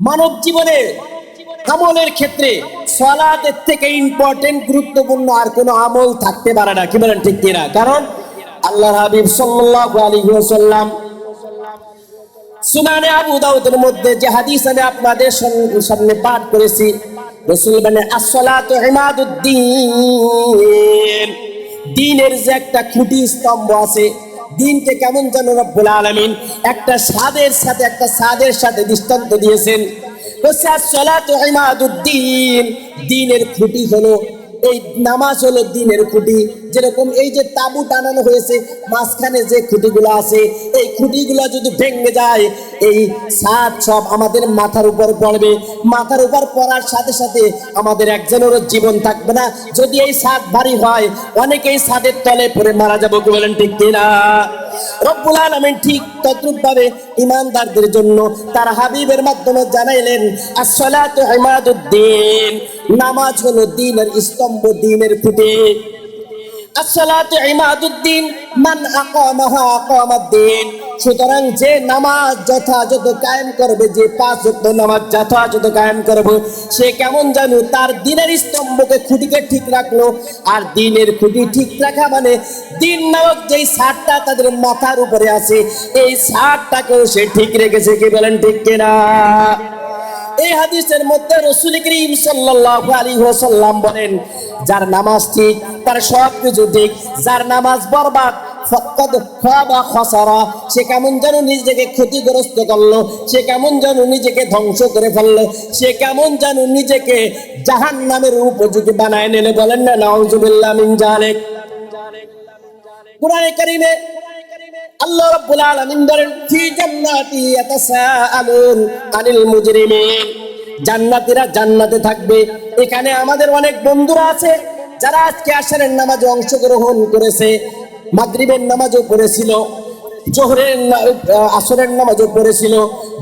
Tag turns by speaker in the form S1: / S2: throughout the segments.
S1: মানব জীবনে আমলের ক্ষেত্রে সালাতের থেকে ইম্পর্টেন্ট গুরুত্বপূর্ণ আর কোনো আমল থাকতে পারে না। কি বলেন ঠিক কিনা? কারণ আল্লাহর হাবিব সাল্লাল্লাহু আলাইহি ওয়াসাল্লাম সুনানে আবু দাউদের মধ্যে যে হাদিস আমি আপনাদের সামনে পাঠ করেছি, রাসূল বলেন as-salatu imaduddin, দ্বীনের যে একটা খুঁটি স্তম্ভ আছে, দ্বীনকে কেমন যেন রব্বুল আলামিন একটা সাদের সাথে দৃষ্টান্ত দিয়েছেন। as-salatu imaduddin, দ্বীনের খুঁটি হলো এই নামাজ, হলো দ্বীনের খুঁটি। যেরকম এই যে তাবু টানানো হয়েছে, মাঝখানে যে খুঁটিগুলো আছে, এই খুঁটিগুলো যদি ভেঙে যায়, এই ছাদ সব আমাদের মাথার উপর পড়বে। মাথার উপর পড়ার সাথে সাথে আমাদের একজনেরও জীবন থাকবে না। যদি এই ছাদ ভারী হয়, অনেকেই ছাদের তলে পড়ে মারা যাবো। কি বলেন ঠিক কিনা? রব্বুল আলামিন ঠিক তদ্রূপভাবে ঈমানদারদের জন্য তার হাবিবের মাধ্যমে জানাইলেন as-salatu imaduddin, নামাজ হলো দ্বীনের স্তম্ভ, দ্বীনের খুঁটি। as-salatu imaduddin মান আকামাহা আকামাদ-দ্বীন, সুতরাং যে নামাজ যথাযথ কায়েম করবে, যে 5 ওয়াক্ত নামাজ যথাযথ কায়েম করবে, সে কেমন জানো তার দ্বীনের স্তম্ভকে, খুঁটিকে ঠিক রাখলো। আর দ্বীনের খুঁটি ঠিক রাখা মানে দ্বীন নামক যেই ছাদটা তাদের মাথার উপরে আছে, এই ছাদটাকেও সে ঠিক রেখেছে। কি বলেন ঠিক কিনা? এই হাদিসের মধ্যে রাসূল করিম সাল্লাল্লাহু আলাইহি ওয়াসাল্লাম বলেন, যার নামাজ ঠিক তার সবকিছু ঠিক, যার নামাজ বরবাদ ফাকাদ খাবা খাসারা, সে কেমন যেন নিজেকে ক্ষতিগ্রস্ত করলো, সে কেমন যেন নিজেকে ধ্বংস করে ফেললো, সে কেমন যেন নিজেকে জাহান্নামের উপযোগী বানায় নিলে। বলেন না নাউযুবিল্লাহ মিন যালিক। কুরআনে কারীমে আল্লাহ রাব্বুল আলামিন বলেন ফি জান্নাতি ইয়াতাসাআলুন আনিল মুজরিমিন, জান্নাতীরা জান্নাতে থাকবে। এখানে আমাদের অনেক বন্ধুরা আছে যারা আজকে আসরের নামাজে অংশগ্রহণ করেছে, মাগরিবের নামাজও পড়েছিল, আসরের নামাজও পড়েছিল,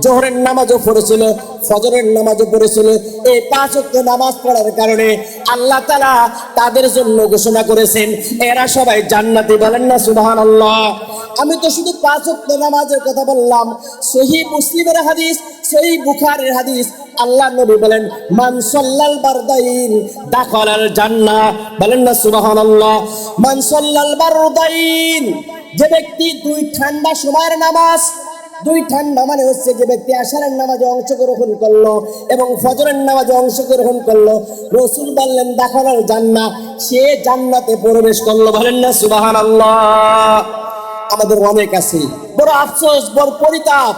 S1: জোহরের নামাজও পড়েছিল, ফজরের নামাজও পড়েছিল। এই 5 ওয়াক্ত নামাজ পড়ার কারণে আল্লাহ তাআলা তাদের জন্য ঘোষণা করেছেন এরা সবাই জান্নাতি। বলেন না সুবহানাল্লাহ। আমি তো শুধু 5 ওয়াক্ত নামাজের কথা বললাম, সহিহ মুসলিমের হাদিস, সহিহ বুখারীর হাদিস, আল্লাহ নবী বলেন মান সাল্লাল বারদাইন দাখালাল জান্নাহ। বলেন না সুবহানাল্লাহ। মান সাল্লাল বারদাইন, যে ব্যক্তি 2 ঠান্ডা সময়ের নামাজ, 2 ঠান্ডা মানে হচ্ছে যে ব্যক্তি আসরের নামাজে অংশগ্রহণ করলো এবং ফজরের নামাজে অংশগ্রহণ করলো, রাসূল বললেন দাখালাল জান্নাহ, সে জান্নাতে প্রবেশ করলো। বলেন না সুবহানাল্লাহ। আমাদের অনেক আছে, বড় আফসোস, বড় পরিতাপ,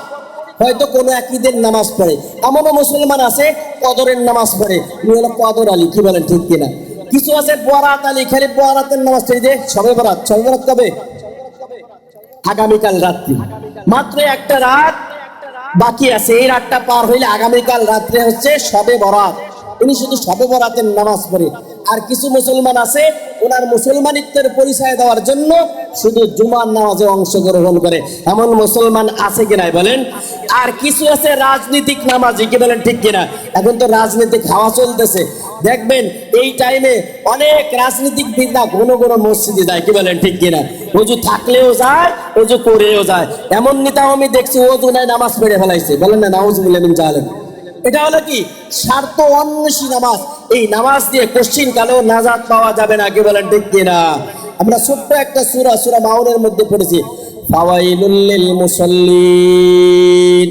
S1: হয়তো কোনো একদিন নামাজ পড়ে, এমনও মুসলমান আছে কদরের নামাজ পড়ে, উনি হলো কদর আলী। কি বলেন ঠিক কিনা? কিছু আছে বরাত আলী, খালি বরাতের নামাজ পড়ে যে শবে বরাত। শবে বরাত কবে? আগামীকাল রাত্রি, মাত্র একটা রাত বাকি আছে, এই রাতটা পার হইলে আগামীকাল রাত্রে হচ্ছে শবে বরাত, উনি শুধু শবে বরাতের নামাজ পড়ে। আর কিছু মুসলমান আছে ওনার মুসলমানিত্বের পরিচয় দেওয়ার জন্য শুধু জুমার নামাজে অংশগ্রহণ করে, এমন মুসলমান আছে কিনা বলেন? আর কিছু আছে রাজনীতিক নামাজি। কি বলেন ঠিক কিনা? এখন তো রাজনীতিক হাওয়া চলতেছে, দেখবেন এই টাইমে অনেক রাজনীতিকবিদরা ঘন ঘন মসজিদে যায়। কি বলেন ঠিক কিনা? ওযু থাকলেও যায়, ওযু করেও যায়। এমন নেতাও আমি দেখছি ওযু নাই নামাজ পড়ে ফেলাইছে। বলেন না নাউযুবিল্লাহ মিন যালিক। এটা হলো কি? স্বার্থ অন্বেষী নামাজ। এই নামাজ দিয়ে কোশ্চিন কালেও নাজাত পাওয়া যাবে না। কি বলেন ঠিক কিনা? আমরা ছোট্ট একটা সূরা মাউনের মধ্যে পড়েছি, ফাওয়াইলুল লিল মুসাল্লিন,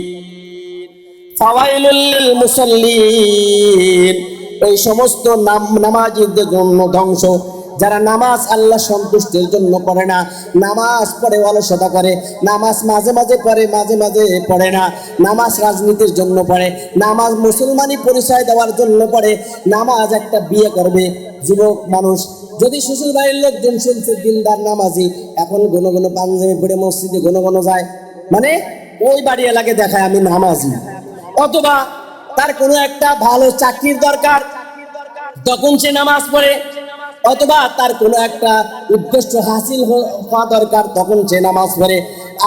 S1: ফাওয়াইলুল লিল মুসাল্লিন, এই সমস্ত নামাজীদের জন্য ধ্বংস, যারা নামাজ আল্লাহ সন্তুষ্টির জন্য পড়ে না, নামাজ পড়ে অলসতা করে, নামাজ মাঝে মাঝে পড়ে মাঝে মাঝে পড়ে না, নামাজ রাজনীতির জন্য পড়ে, নামাজ মুসলমানি পরিচয় দেওয়ার জন্য পড়ে, নামাজ একটা বিয়ে করবে যুবক মানুষ, যদি শ্বশুর বাড়ির লোকজন শুনছে দিনদার নামাজি, এখন ঘন ঘন পাঞ্জাবি পড়ে মসজিদে ঘন ঘন যায়, মানে ওই বাড়ি এলাকায় দেখায় আমি নামাজি। অথবা তার কোনো একটা ভালো চাকরির দরকার, তখন সে নামাজ পড়ে। অথবা তার কোনো একটা উদ্দেশ্য হাসিল হওয়া দরকার, তখন সে নামাজ পড়ে।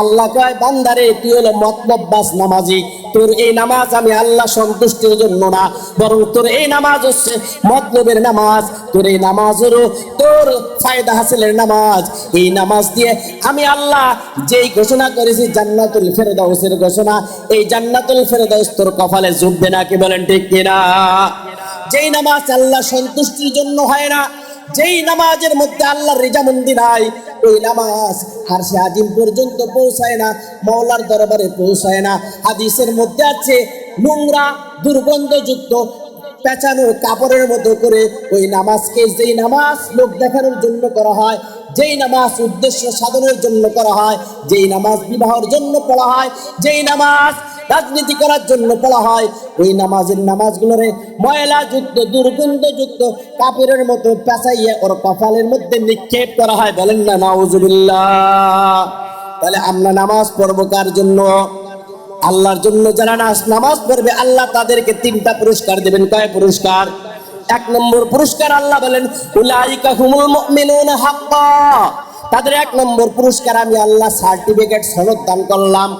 S1: আল্লাহ কয় বান্দারে তুই হলো মতলববাজ নামাজি, তোর এই নামাজ আমি আল্লাহ সন্তুষ্টির জন্য না, বরং তোর এই নামাজ হচ্ছে মতলবের নামাজ, তোর এই নামাজেরও তোর ফায়দা হাসিলের নামাজ। এই নামাজ দিয়ে আমি আল্লাহ যেই ঘোষণা করেছি জান্নাতুল ফেরদাউসের ঘোষণা, এই জান্নাতুল ফেরদাউস তোর কপালে জুটবে না, কি বলেন ঠিক কিনা? যেই নামাজ আল্লাহ সন্তুষ্টির জন্য হয় না, যেই নামাজের মধ্যে আল্লাহর রিজামন্দি নাই, ওই নামাজ আরশে আজিম পর্যন্ত পৌঁছায় না, মাওলার দরবারে পৌঁছায় না। হাদিসের মধ্যে আছে নোংরা দুর্গন্ধযুক্ত পেঁচানো কাপড়ের মতো করে ওই নামাজকে, যেই নামাজ লোক দেখানোর জন্য করা হয়, যেই নামাজ উদ্দেশ্য সাধনের জন্য করা হয়, যেই নামাজ বিবাহের জন্য পড়া হয়, যেই নামাজ রাজনীতি করার জন্য পড়া হয়, ওই নামাজগুলোরে ময়লা যুক্ত দুর্গন্ধযুক্ত কাপড়ের মতো পেঁচাইয়া ওর কপালের মধ্যে নিক্ষেপ করা হয়। বলেন না নাউজুবিল্লাহ। তাহলে আমরা নামাজ পড়বো কার জন্য? আল্লাহর জন্য। যারা নামাজ পড়বে আল্লাহ তাদেরকে 3টা পুরস্কার দেবেন। কয় পুরস্কার? 1 নম্বর পুরস্কার আল্লাহ বলেন উলাইকা হুমুল মুমিনুনা হাক্কা, তাদের 1 নম্বর পুরস্কার আমি আল্লাহ সার্টিফিকেট সনদ দান করলাম।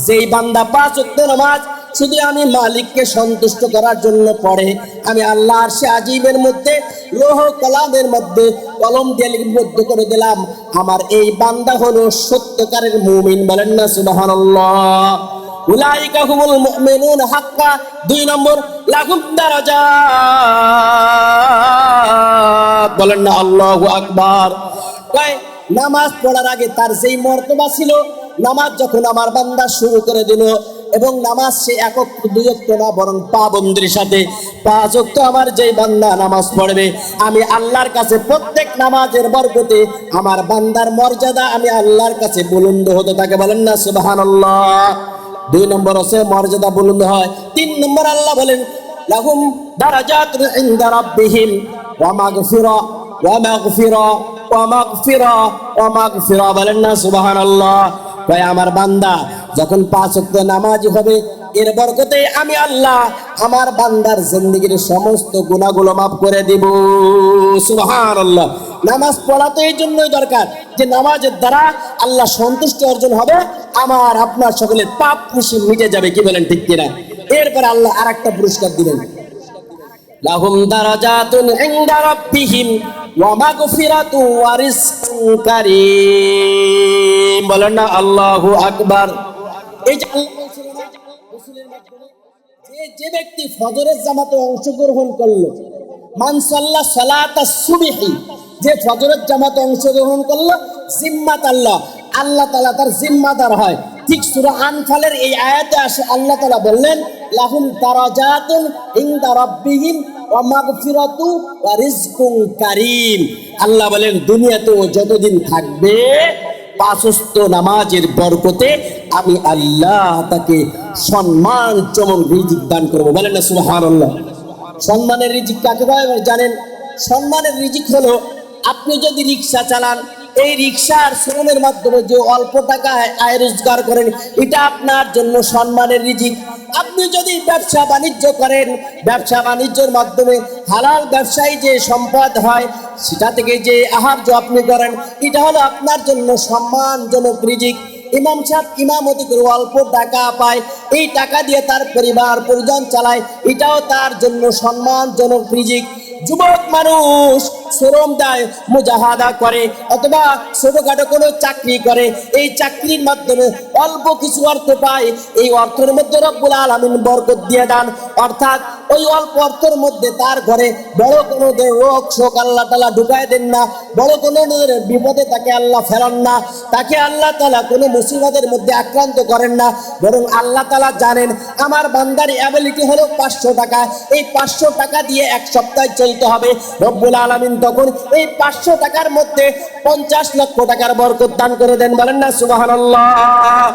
S1: যেই বান্দা 5 ওয়াক্ত নামাজ শুধু আমি মালিককে সন্তুষ্ট করার জন্য পড়ে, আমি আল্লাহ আরশে আজিমের মধ্যে লৌহ কলামের মধ্যে কলম দিয়ে লিপিবদ্ধ করে দিলাম, আমার এই বান্দা হলো সত্যকারের মুমিন। বলেন না সুবহানাল্লাহ। উলাইকা হুমুল মুমিনুনা হাক্কা। 2 নম্বর লাহুম দারাজাত। বলেন না আল্লাহু আকবার। কয় নামাজ পড়ার আগে তার যেই মর্তবা ছিল, নামাজ যখন আমার বান্দা শুরু করে দিল, এবং নামাজ সে 1 ওয়াক্ত 2 ওয়াক্ত না, বরং পাবন্দির সাথে 5 ওয়াক্ত আমার যেই বান্দা নামাজ পড়বে, আমি আল্লাহর কাছে প্রত্যেক নামাজের বরকতে আমার বান্দার মর্যাদা আমি আল্লাহর কাছে বুলন্দ হতে থাকে। বলেন না সুবহানাল্লাহ। 2 নম্বর হচ্ছে মর্যাদা বুলন্দ হয়। 3 নম্বর আল্লাহ বলেন লাহুম দারাজাতুন ইনদা রাব্বিহিম ওয়া মাগফিরা ওয়া মাগফিরা ওয়া মাগফিরা ওয়া মাগফিরা। বলেন না সুবহানাল্লাহ। ভাই আমার বান্দা যখন 5 ওয়াক্ত নামাজি হবে, এর বরকতে আমি আল্লাহ আমার বান্দার জিন্দেগীর সমস্ত গুনাহগুলো মাফ করে দেব। সুবহানাল্লাহ। নামাজ পড়া তো এই জন্যই দরকার যে নামাজের দ্বারা আল্লাহ সন্তুষ্টি অর্জন হবে, আমার আপনার সকলের পাপ খুশি মিটে যাবে। কি বলেন ঠিক কিনা? এরপর আল্লাহ আরেকটা পুরস্কার দিলেন, লাহুম দারাজাতুন ইনদা রাব্বিহিম ওয়া মাগফিরাতু ওয়া রিজকুন কারীম। বলেন না আল্লাহু আকবার। এই যে আল্লাহ বলছিলেন রাসূলের মাধ্যমে, যে ব্যক্তি ফজরের জামাতে অংশগ্রহণ করলো, মান সাল্লা সালাতাস সুবহি, যে ফজরের জামাতে অংশগ্রহণ করলো, জিম্মাত আল্লাহ তাআলা তার জিম্মাদার হয়। ঠিক সূরা আনফালের এই আয়াতে আসে আল্লাহ তাআলা বললেন লাহুম দারাজাতুন ইনদা রাব্বিহিম ওয়া মাগফিরাতু ওয়া রিজকুন কারীম। আল্লাহ বলেন দুনিয়াতেও যতদিন থাকবে 5 ওয়াক্ত নামাজের বরকতে আমি আল্লাহ তাকে সম্মানজনক রিজিক দান করব। বলেন না সুবহানাল্লাহ। সম্মানের রিজিক কাকে বলে জানেন? সম্মানের রিজিক হলো আপনি যদি রিকশা চালান, এই রিকশার শ্রমের মাধ্যমে যে অল্প টাকায় আয় রোজগার করেন, এটা আপনার জন্য সম্মানের রিজিক। আপনি যদি ব্যবসা বাণিজ্য করেন, ব্যবসা বাণিজ্যের মাধ্যমে হালাল ব্যবসায়ী যে সম্পদ হয়, সেটা থেকে যে আহার্য আপনি করেন, এটা হলো আপনার জন্য সম্মানজনক রিজিক। ইমাম সাহেব ইমামতি করে অল্প টাকা পায়, এই টাকা দিয়ে তার পরিবার পরিজন চালায়, এটাও তার জন্য সম্মানজনক রিজিক। যুবক মানুষ শ্রম দেয়, মুজাহাদা করে, অথবা ছোটখাটো কোনো চাকরি করে, এই চাকরির মাধ্যমে অল্প কিছু অর্থ পায়, এই অর্থের মধ্যে রব্বুল আলামিন বরকত দিয়ে দেন। অর্থাৎ ওই অল্প অর্থের মধ্যে তার ঘরে বড় কোনো রোগ শোক আল্লাহ তাআলা ঢুকায় দেন না, বড় কোনো বিপদে তাকে আল্লাহ ফেরান না, তাকে আল্লাহ তাআলা কোনো মুসিবতের মধ্যে আক্রান্ত করেন না। বরং আল্লাহ তাআলা জানেন আমার বান্দার অ্যাবিলিটি হলো 500 টাকা, এই 500 টাকা দিয়ে 1 সপ্তাহ চলতে হবে। রব্বুল আলামিন তখন এই 500 টাকার মধ্যে 50 লক্ষ টাকার বরকত দান করে দেন। বলেন না সুবহানাল্লাহ।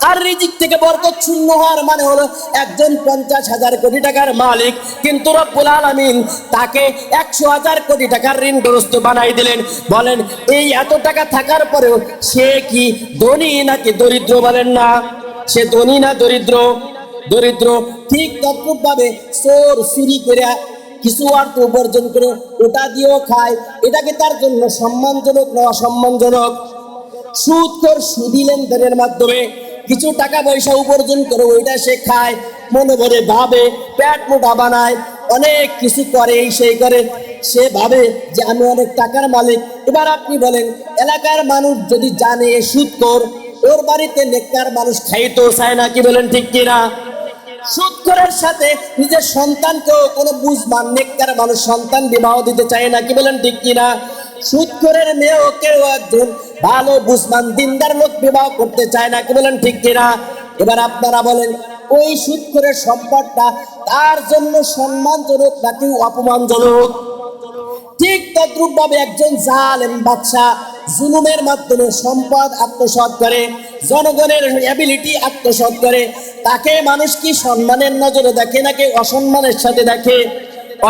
S1: আর রিজিক থেকে বরকত শূন্য হওয়ার মানে হলো একজন 50,000 কোটি টাকার মালিক, কিন্তু রব্বুল আলামিন তাকে 100,000 কোটি টাকার ঋণগ্রস্ত বানাই দিলেন। বলেন এই এত টাকা থাকার পরেও সে কি ধনী নাকি দরিদ্র? বলেন না, সে ধনী না দরিদ্র? দরিদ্র। ঠিক তদ্রূপ ভাবে চোর চুরি করে কিছু অর্থ উপার্জন করে ওটা দিয়েও খায়, এটা কি তার জন্য সম্মানজনক না অসম্মানজনক? সুদখোর সুদি লেনদেনের মাধ্যমে কিছু টাকা পয়সা উপার্জন করে ওইটা সে খায়, মনে মনে ভাবে, পেট মোটা বানায়, অনেক কিছু করে, এই সেই করে, সে ভাবে যে আমি অনেক টাকার মালিক। এবার আপনি বলেন, এলাকার মানুষ যদি জানে এ সুদখোর, ওর বাড়িতে নেককার মানুষ খাইতেও চায় না, কি বলেন ঠিক কিনা? সুদখোরের সাথে নিজের সন্তানকেও কোনো বুঝমান নেককার মানুষ সন্তান বিবাহ দিতে চায় না, কি বলেন ঠিক কিনা? সুদখোরের মেয়েও কেউ একজন ভালো বুঝমান দিনদার লোক বিবাহ করতে চায় না, কি বলেন ঠিক কিনা? এবার আপনারা বলেন, ওই সুদখোরের সম্পদটা তার জন্য সম্মানজনক নাকি অপমানজনক? ঠিক তদ্রূপ ভাবে একজন জালেম বাদশা জুলুমের মাধ্যমে সম্পদ আত্মসাৎ করে, জনগণের অ্যাবিলিটি আত্মসাৎ করে, তাকে মানুষ কি সম্মানের নজরে দেখে নাকি অসম্মানের সাথে দেখে?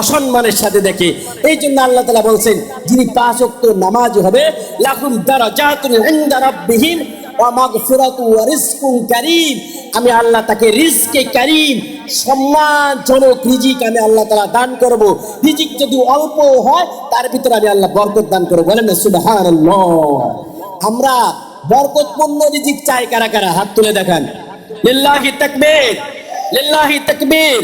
S1: অসম্মানের সাথে দেখে। এই জন্য আল্লাহ তাআলা বলছেন, যিনি 5 ওয়াক্ত নামাজি হবে, লাহুম দারাজাতুন ইনদা রাব্বিহিম ওয়া মাগফিরাতু ওয়া রিজকুন কারীম, আমি আল্লাহ তাকে রিজকে কারীম, সম্মানজনক রিজিক আমি আল্লাহ তাআলা দান করব। রিজিক যদি অল্প হয় তার ভিতরে আমি আল্লাহ বরকত দান করব। বলেন না সুবহানাল্লাহ। আমরা বরকতপূর্ণ রিজিক চাই কারা কারা? হাত তুলে দেখান। লিল্লাহি তাকবীর, লিল্লাহি তাকবীর।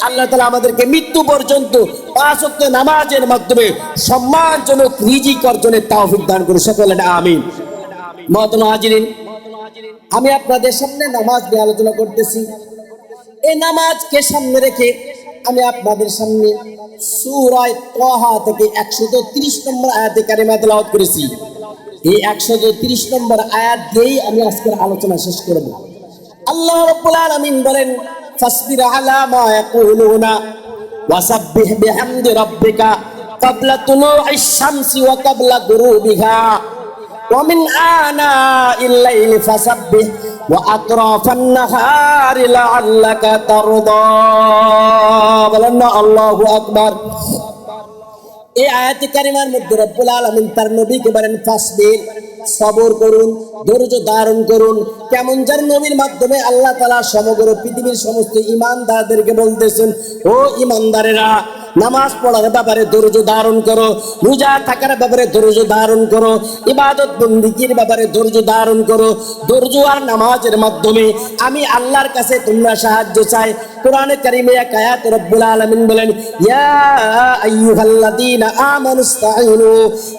S1: আল্লাহ তাআলা আমাদেরকে মৃত্যু পর্যন্ত 5 ওয়াক্ত নামাজের মাধ্যমে সম্মানজনক রিজিক অর্জনের তৌফিক দান করুন, সকলে আমিন। মহতরম হাজিরিন, আমি আপনাদের সামনে নামাজ নিয়ে আলোচনা করতেছি। এই নামাজকে সামনে রেখে আমি আপনাদের সামনে সূরা তাহা থেকে 130 নম্বর আয়াতে কারিমা তেলাওয়াত করেছি। এই 130 নম্বর আয়াত দিয়েই আমি আজকের আলোচনা শেষ করব। আল্লাহ রাব্বুল আলামিন বলেন, ফাসবির আলা মা ইয়াকুলুনা ওয়াসাব্বিহ বিহামদি রাব্বিকা ক্বাবলা তুলুইশ শামসি ওয়া ক্বাবলা গুরুবিহা ওয়া মিন আনাইল লাইলি ফাসাব্বিহ ওয়া আতরাফান নাহারি লাআল্লাকা তারদা। বলেন না আল্লাহু আকবার। এই আয়াতে কারিমার মধ্যে রব্বুল আলামিন তার নবীকে বলেন, ফাসবির, সবর করুন, ধৈর্য ধারণ করুন। কেমন যার নবীর মাধ্যমে আল্লাহ তাআলা সমগ্র পৃথিবীর সমস্ত ঈমানদারদেরকে বলতেছেন, ও ঈমানদারেরা, নামাজ পড়ার ব্যাপারে ধৈর্য ধারণ করো, রোজা থাকার ব্যাপারে ধৈর্য ধারণ করো, ইবাদত বন্দেগীর ব্যাপারে ধৈর্য ধারণ করো। ধৈর্য আর নামাজের মাধ্যমে আমি আল্লাহর কাছে তোমরা সাহায্য চাই। কোরআনে কারিমে এক আয়াতে রব্বুল আলামিন বলেন, ইয়া আইয়ুহাল্লাযীনা আমানুস্তাঈনু,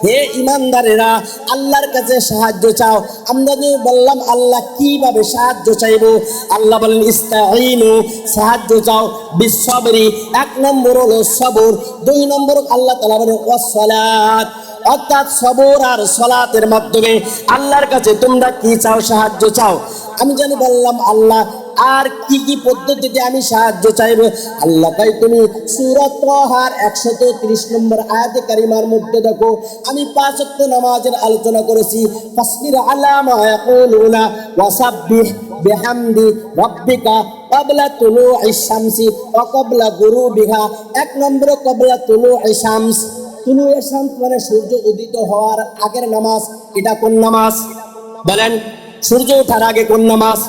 S1: হে ঈমানদারেরা আল্লাহর কাছে সাহায্য চাও। আমরা যে বললাম আল্লাহ কিভাবে সাহায্য চাইবো, আল্লাহ বলেন ইস্তাঈনু, সাহায্য চাও, বিসসবরি, 1 নম্বর হলো সবর, 2 নম্বর আল্লাহ তাআলা বলেন ওয়াসসালাত, অর্থাৎ সবর আর সালাতের মাধ্যমে আল্লাহর কাছে তোমরা কি চাও? সাহায্য চাও। আমি জানি বললাম আল্লাহ, আর কি কি পদ্ধতিতে আমি সাহায্য চাইবো? আল্লাহ তাই তুমি সূরা তাহার 130 নম্বর আয়াতে কারিমার মধ্যে দেখো, আমি 5 ওয়াক্ত নামাজের আলোচনা করেছি। ফাসবির আলা মা ইয়াকুলুনা ওয়াসাব্বিহ বিহামদি রাব্বিকা ক্বাবলা তুলুইশ শামসি ওয়া ক্বাবলা গুরুবিহা। 1 নম্বর ক্বাবলা তুলুইশ শামস, তুলুইশ শামস মানে সূর্য উদিত হওয়ার আগের নামাজ। এটা কোন নামাজ? বলেন, সূর্য ওঠার আগে কোন নামাজ?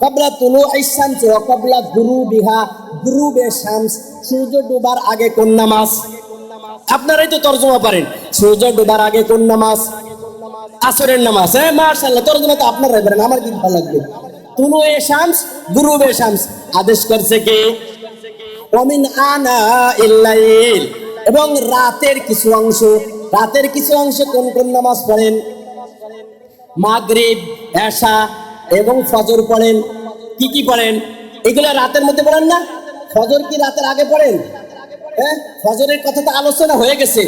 S1: ক্বাবলা তুলুইশ শামসি ওয়া ক্বাবলা গুরুবিহা, গুরুবে শামস, সূর্য ডোবার আগে কোন নামাজ? আপনারাই তো তরজমা পারেন। সূর্য ডোবার আগে কোন নামাজ? আসরের নামাজ। হ্যাঁ, মাশাআল্লাহ, তরজমা তো আপনারাই পারেন, আমার কি ভালো লাগবে। তুলুয়ে শামস, গুরুবে শামস, আদেশ করছে কে? ওয়া মিন আনাইল লাইল, এবং রাতের কিছু অংশ। রাতের কিছু অংশে কোন কোন নামাজ পড়েন? মাগরিব, এশা এবং ফজর পড়েন। কি কি পড়েন? এগুলো রাতের মধ্যে পড়েন না? ফজর কি রাতের আগে পড়েন? হ্যাঁ, ফজরের কথা তো আলোচনা হয়ে গেছে।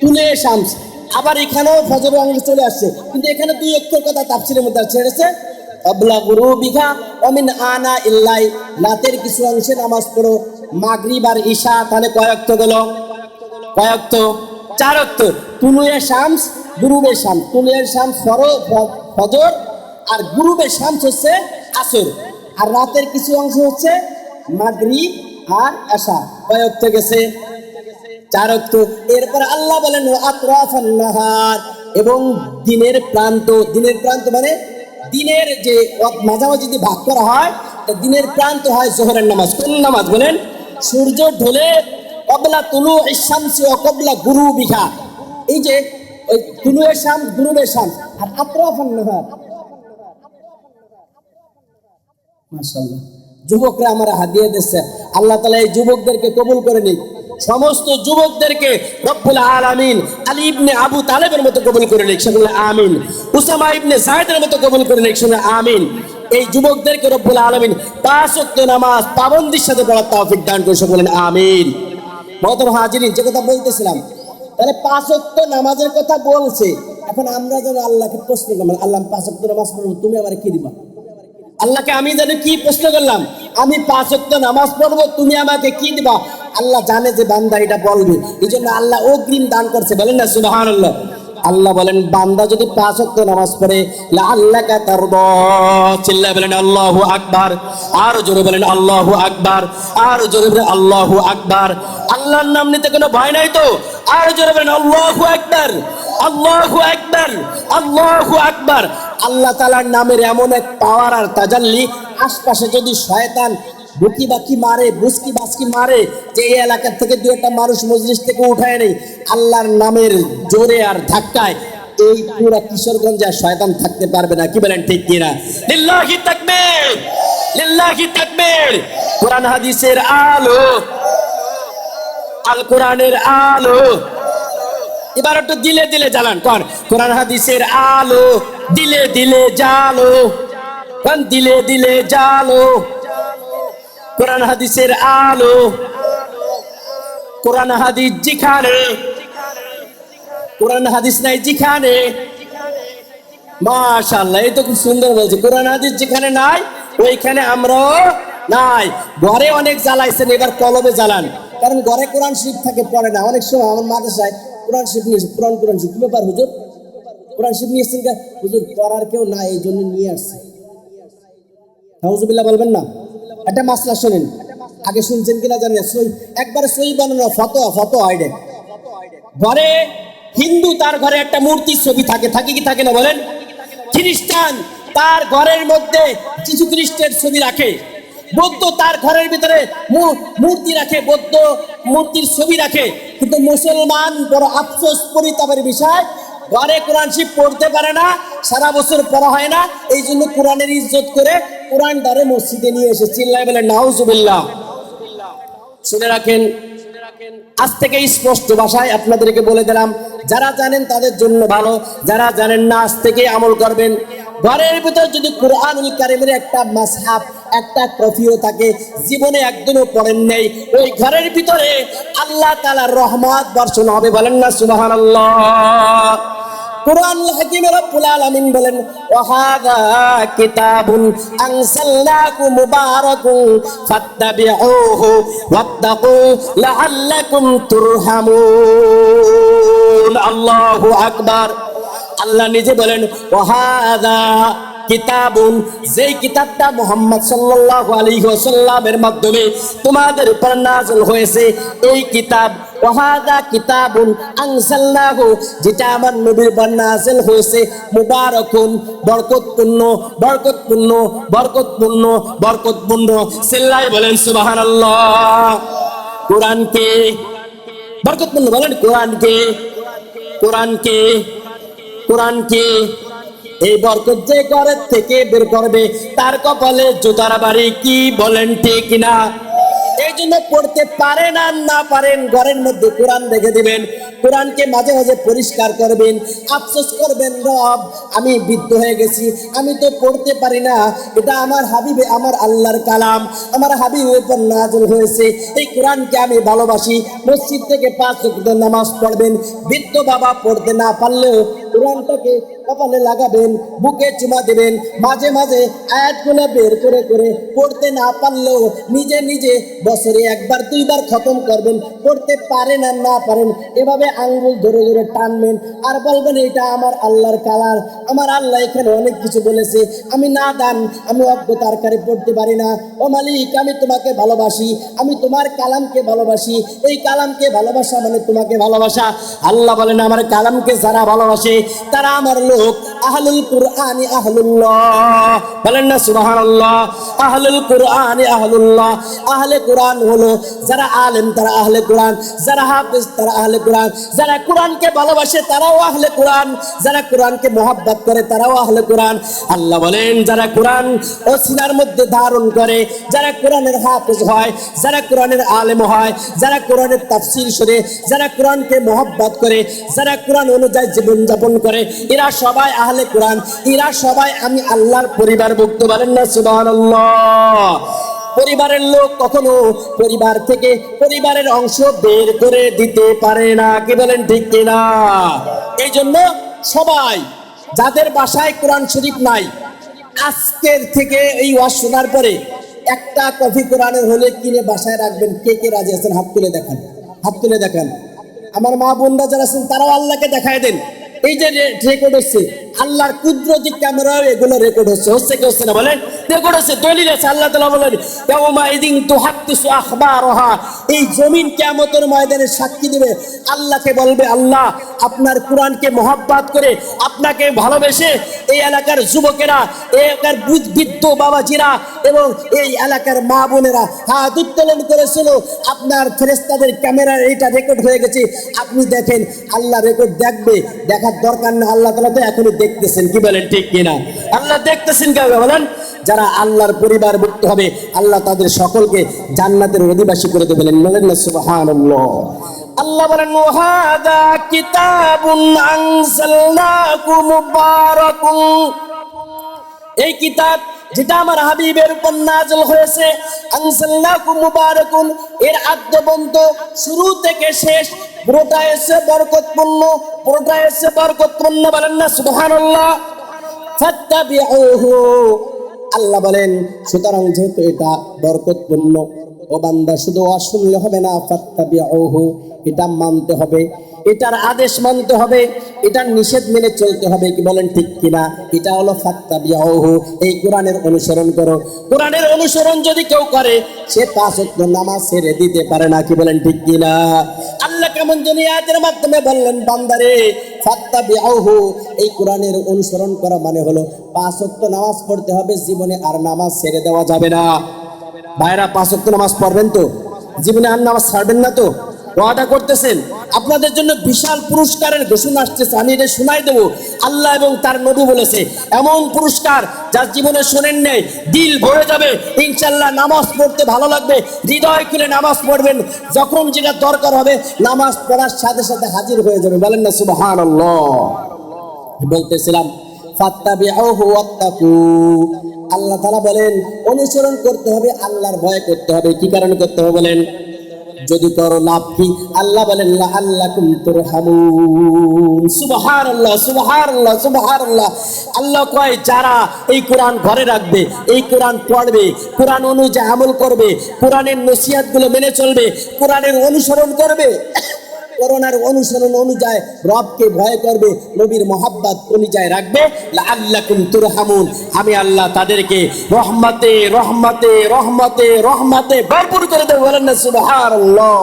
S1: তুলে শামস, আবার এখানেও ফজরের অংশ চলে আসছে, কিন্তু এখানে 2 অক্ষর কথা তাফসীরের মধ্যে ছেড়েছে, ক্বাবলা গুরুবিহা ওয়া মিন আনাইল লাইল, রাতের কিছু অংশে নামাজ পড়ো। মাগরিব আর ঈশা, তাহলে কয় ওয়াক্ত গেল? কয় ওয়াক্ত? 4 ওয়াক্ত। তুলুয়ে শামস, গুরুবে শামস। তুলুয়ে শামস ফজর, আর গুরুবে শামস হচ্ছে আসর, আর রাতের কিছু অংশ হচ্ছে মাগরিব আর এশা। কয় ওয়াক্ত গেছে? 4 ওয়াক্ত। এরপর আল্লাহ বলেন আতরাফান নাহার, এবং দিনের প্রান্ত। দিনের প্রান্ত মানে দিনের যে মাঝামাঝি যদি ভাগ করা হয়, তা দিনের প্রান্ত হয় জোহরের নামাজ। কোন নামাজ বলেন? সূর্য ঢলে ক্বাবলা তুলুইশ শামসি ওয়া ক্বাবলা গুরুবিহা। এই যে ওই তুলুয়ে শাম গুরুবে শাম আর আতরাফান নাহার। মাশাআল্লাহ, যুবকরা আমরা হাদিয়া দিচ্ছে, আল্লাহ তাআলা এই যুবকদেরকে কবুল করে নিক। সমস্ত যুবকদেরকে রব্বুল আলামিন আলী ইবনে আবু তালেবের মতো কবুল করে নিক, সকলে আমিন। উসামা ইবনে যায়েদের মতো কবুল করে নিক, সকলে আমিন। এই যুবকদেরকে রব্বুল আলামিন 5 ওয়াক্ত নামাজ পাবন্দির সাথে পড়ার তৌফিক দান করে, সকলে আমিন। মহতরম হাজিরিন, যে কথা বলতেছিলাম, তাহলে 5 ওয়াক্ত নামাজের কথা বলছে। এখন আমরা যেন আল্লাহকে প্রশ্ন করলাম, আল্লাহ 5 ওয়াক্ত নামাজ পড়ব, তুমি আমারে কি দিবা? আল্লাহকে আমি জানি কি প্রশ্ন করলাম, আমি 5 ওয়াক্ত নামাজ পড়বো, তুমি আমাকে কি দিবা? আল্লাহ জানে যে বান্দা এটা বলবে, এই জন্য আল্লাহ অগ্রিম দান করছে, বলেন না সুবহানাল্লাহ। আল্লাহ বলেন বান্দা যদি 5 ওয়াক্ত নামাজ পড়ে লাআল্লাকা তারদা, চিল্লায়ে বলেন আল্লাহু আকবার, আর জোরে বলেন আল্লাহু আকবার, আর জোরে বলেন আল্লাহু আকবার। আল্লাহর নাম নিতে কোনো ভয় নাই তো? আর জোরে বলেন আল্লাহু আকবার, আল্লাহু আকবার, আল্লাহু আকবার। আল্লাহ তাআলার নামের এমন এক পাওয়ার আর তাজাল্লি, আশপাশে যদি শয়তান বুকি বাকি মারে, বুসকি বাসকি মারে, যে এই এলাকা থেকে দু একটা মানুষ মজলিস থেকে উঠায় নেই, আল্লাহর নামের জোরে আর ধাক্কায় এই পুরো কিশোরগঞ্জে শয়তান থাকতে পারবে না। কি বলেন ঠিক কিনা? লিল্লাহি তাকবীর, লিল্লাহি তাকবীর। কোরআন হাদিসের আলো, আল কোরআনের আলো, এবার একটু দিলে দিলে জ্বালান কোন, কোরআন হাদিসের আলো দিলে দিলে জ্বালো, কোন দিলে দিলে জ্বালো। কোরআন হাদিসের আলো, কোরআন হাদিস যেখানে, কোরআন হাদিস নাই যেখানে। মাশাআল্লাহ, এই তো খুব সুন্দর বলছে। কোরআন হাদিস যেখানে নাই ওইখানে আমরাও নাই। ঘরে অনেক জ্বালাইছেন, এবার কলবে জ্বালান, কারণ ঘরে কোরআন শরীফ থাকে, পড়ে না। অনেক সময় আমার মাদ্রাসায় কোরআন শরীফ নিয়েছে, কোরআন শরীফ, কি ব্যাপার হুজুর, কোরআন শরীফ নিয়ে এসেছেন? হুজুর পড়ার কেউ নাই, এই জন্য নিয়ে আসছে। নাউজুবিল্লাহ বলবেন না। একটা মাসলা শোনেন, আগে শুনছেন কিনা জানেন, একবারে সই বানানো ফতোয়া, ফতোয়া আইডে। ঘরে হিন্দু, তার ঘরে একটা মূর্তির ছবি থাকে, থাকে কি থাকে না বলেন? খ্রিস্টান তার ঘরের মধ্যে যিশু খ্রিস্টের ছবি রাখে, বৌদ্ধ তার ঘরের ভিতরে মূর্তি রাখে, বৌদ্ধ মূর্তির ছবি রাখে। কিন্তু মুসলমান বড় আফসোস পরিতাপের বিষয়, ঘরে কোরআন শরীফ পড়তে পারে না, সারা বছর পড়া হয় না, এই জন্য কোরআনের ইজ্জত করে কোরআন দ্বারে মসজিদে নিয়ে এসে চিল্লায় বলে নাউজুবিল্লাহ। শুনে রাখেন, আজ থেকে স্পষ্ট ভাষায় আপনাদেরকে বলে দিলাম, যারা জানেন তাদের জন্য ভালো, যারা জানেন না আজ থেকে আমল করবেন। ঘরের ভিতর যদি কুরআনুল কারীমের একটা মাসহাফ, একটা কপিও থাকে, জীবনে একদিনও পড়েন নেই, ওই ঘরের ভিতরে আল্লাহ তাআলার রহমত বর্ষণ হবে, বলেন না সুবহানাল্লাহ। কুরআনুল হাকীম রব্বুল আলামিন বলেন, ওয়া হাযা কিতাবুন আনসালনাহু মুবারাকুন ফাত্তাবিউহু ওয়াত্তাকু লাআল্লাকুম তুরহামুন। আল্লাহু আকবার। আল্লাহ নিজে বলেন, ওয়া হাযা কিতাবুন, যেই কিতাবটা মুহাম্মদ সাল্লাল্লাহু আলাইহি ওয়াসাল্লামের মাধ্যমে তোমাদের উপর নাযিল হয়েছে, এই কিতাব ওয়া হাযা কিতাবুন আনসালনাহু, যেটা আমার নবীর উপর নাযিল হয়েছে, মুবারাকুন, বরকতপূর্ণ, বরকতপূর্ণ, বরকতপূর্ণ, বরকতপূর্ণ। চিল্লায়ে বলেন সুবহানাল্লাহ। কোরআনকে বরকতপূর্ণ বলেন, কোরআনকে, কোরআনকে, কোরআনকে। এই বরকত যে ঘরের থেকে বের করবে তার কপালে জুতার বাড়ি, কি বলেন ঠিক না? এই জন্য পড়তে পারেন আর না পারেন, ঘরের মধ্যে কোরআন রেখে দিবেন, কোরআনকে মাঝে মাঝে পরিষ্কার করবেন, আফসোস করবেন, রব আমি বৃদ্ধ হয়ে গেছি, আমি তো পড়তে পারি না, এটা আমার হাবিবে, আমার আল্লাহর কালাম, আমার হাবিবের উপর নাযিল হয়েছে, এই কোরআনকে আমি ভালোবাসি। মসজিদ থেকে 5 ওয়াক্ত নামাজ পড়বেন। বৃদ্ধ বাবা পড়তে না পারলেও কোরআনটাকে কপালে লাগাবেন, বুকে চুমা দেবেন, মাঝে মাঝে আয়াতগুলো বের করে করে পড়তে না পারলেও নিজে নিজে বছরে একবার দুইবার খতম করবেন। পড়তে পারেন আর না পারেন, এভাবে আঙ্গুল ধরে ধরে টানবেন আর বলবেন এটা আমার আল্লাহর কালাম, আমার আল্লাহ এখানে অনেক কিছু বলেছে, আমি না দান, আমি অজ্ঞতার কারে পড়তে পারি না, ও মালিক আমি তোমাকে ভালোবাসি, আমি তোমার কালামকে ভালোবাসি, এই কালামকে ভালোবাসা মানে তোমাকে ভালোবাসা। আল্লাহ বলেন আমার কালামকে যারা ভালোবাসে তারা আমার লোক। আহলুল কুরআনি আহলুল্লাহ, বলেন না সুবহানাল্লাহ। আহলুল কুরআনি আহলুল্লাহ, আহলে কোরআন হলো যারা আলেম তারা আহলে কোরআন, যারা হাফেজ তারা আহলে কোরআন, যারা কোরআনকে ভালোবাসে তারাও আহলে কোরআন, যারা কোরআনকে মহব্বত করে তারাও আহলে কোরআন। আল্লাহ বলেন যারা কোরআন ও সিনার মধ্যে ধারণ করে, যারা কোরআনের হাফেজ হয়, যারা কোরআনের আলেম হয়, যারা কোরআনের তাফসীর শুনে, যারা কোরআনকে মহব্বত করে, যারা কোরআন অনুযায়ী জীবনযাপন করে, এরা সবাই আহলে কোরআন, এরা সবাই আমি আল্লাহর পরিবারভুক্ত। বলেন না সুবহানাল্লাহ। পরিবারের লোক কখনো পরিবার থেকে পরিবারের অংশ বের করে দিতে পারে না, কি বলেন ঠিক কিনা? এই জন্য সবাই যাদের বাসায় কোরআন শরীফ নাই, আজকের থেকে এই ওয়াজ শোনার পরে একটা কপি কোরআনের হলে কিনে বাসায় রাখবেন। কে কে রাজি আছেন হাত তুলে দেখান, হাত তুলে দেখান। আমার মা বোনরা যারা আছেন তারাও আল্লাহকে দেখায় দেন। এই যে রেকর্ড হচ্ছে, আল্লাহর কুদরতি ক্যামেরায় এগুলো রেকর্ড হচ্ছে কি হচ্ছে না? বলেন রেকর্ড হচ্ছে, দলিল আছে। আল্লাহ তাআলা বলেন ইয়াউমা ইদিন তুহাদ্দিসু আখবারহা, এই জমিন কিয়ামতের ময়দানে সাক্ষী দিবে। আল্লাহকে বলবে আল্লাহ আপনার কোরআনকে মহব্বত করে, আপনাকে ভালোবেসে এই এলাকার যুবকেরা, এই এলাকার বৃদ্ধ বাবাজিরা এবং এই এলাকার মা বোনেরা হাত উত্তোলন করেছিল, আপনার ফেরেশতাদের ক্যামেরার এটা রেকর্ড হয়ে গেছে, আপনি দেখেন। আল্লাহ রেকর্ড দেখবে, দেখার দরকার না, আল্লাহ তাআলা তো এখনই দেখতেছেন, কি বলেন ঠিক কিনা? আল্লাহ দেখতেছেন কাউকে, বলেন যারা আল্লাহর পরিবারভুক্ত হবে আল্লাহ তাদের সকলকে জান্নাতের অধিবাসী করে দেবেন। বলেন না সুবহানাল্লাহ। আল্লাহ বলেন ওয়াহাদা কিতাবুন আনজালনাহু মুবারাকুন, এই কিতাব যেটা আমার হাবিবের উপর নাযিল হয়েছে, আনজালনাহু মুবারাকুন, এর আদ্যবন্ত শুরু থেকে শেষ পুরোটা এসে বরকতপূর্ণ, পুরোটা এসে বরকতপূর্ণ। বলেন না সুবহানাল্লাহ। ফাত্তাবিউহু, আল্লাহ বলেন সুতরাং যেহেতু এটা বরকতপূর্ণ, ও বান্দা শুধু শুনলে হবে না, ফাত্তাবিউহু, এটা মানতে হবে, এটার আদেশ মানতে হবে, এটার নিষেধ মেনে চলতে হবে, কি বলেন ঠিক কিনা? এটা হলো ফাত্তাবিউহু, এই কোরআনের অনুসরণ করো। কোরআনের অনুসরণ যদি কেউ করে সে 5 ওয়াক্ত নামাজ ছেড়ে দিতে পারে না, কি বলেন ঠিক কিনা? আল্লাহ কেমন জানি আয়াতের মাধ্যমে বললেন বান্দারে ফাত্তাবিউহু, এই কোরআনের অনুসরণ করা মানে হলো 5 ওয়াক্ত নামাজ পড়তে হবে, জীবনে আর নামাজ ছেড়ে দেওয়া যাবে না। ভাইরা 5 ওয়াক্ত নামাজ পড়বেন তো? জীবনে আর নামাজ ছাড়বেন না তো? ওয়াদা করতেছেন? আপনাদের জন্য বিশাল পুরস্কারের ঘোষণা আসছে, আমি এটা শোনাই দেবো। আল্লাহ এবং তার নবী বলেছে এমন পুরস্কার যার জীবনে শোনেন নেই, দিল ভরে যাবে ইনশাআল্লাহ। নামাজ পড়তে ভালো লাগবে, হৃদয় খুলে নামাজ পড়বেন, যখন যেটা দরকার হবে নামাজ পড়ার সাথে সাথে হাজির হয়ে যাবে। বলেন না সুবহানাল্লাহ। বলতেছিলাম ফাত্তাবিউহু ওয়াত্তাকু, আল্লাহ তাআলা বলেন অনুসরণ করতে হবে, আল্লাহর ভয় করতে হবে। কি কারণে করতে হবে বলেন? যদি করো লাভ কি? আল্লাহ বলেন লাআল্লাকুম তুরহামুন। সুবহানাল্লাহ, সুবহানাল্লাহ, সুবহানাল্লাহ। আল্লাহ কয় যারা এই কোরআন ঘরে রাখবে, এই কোরআন পড়বে, কোরআন অনুযায়ী আমল করবে, কোরআনের নসিহতগুলো মেনে চলবে, কোরআনের অনুসরণ করবে, করোনার অনুসরণ অনুযায়ী রবকে ভয় করবে, নবীর মহব্বত অনুযায়ী রাখবে, লাআল্লাকুম তুরহামুন, আমি আল্লাহ তাদেরকে রহমতে রহমতে রহমতে রহমতে ভরপুর করে দেব। বলেন না সুবহানাল্লাহ।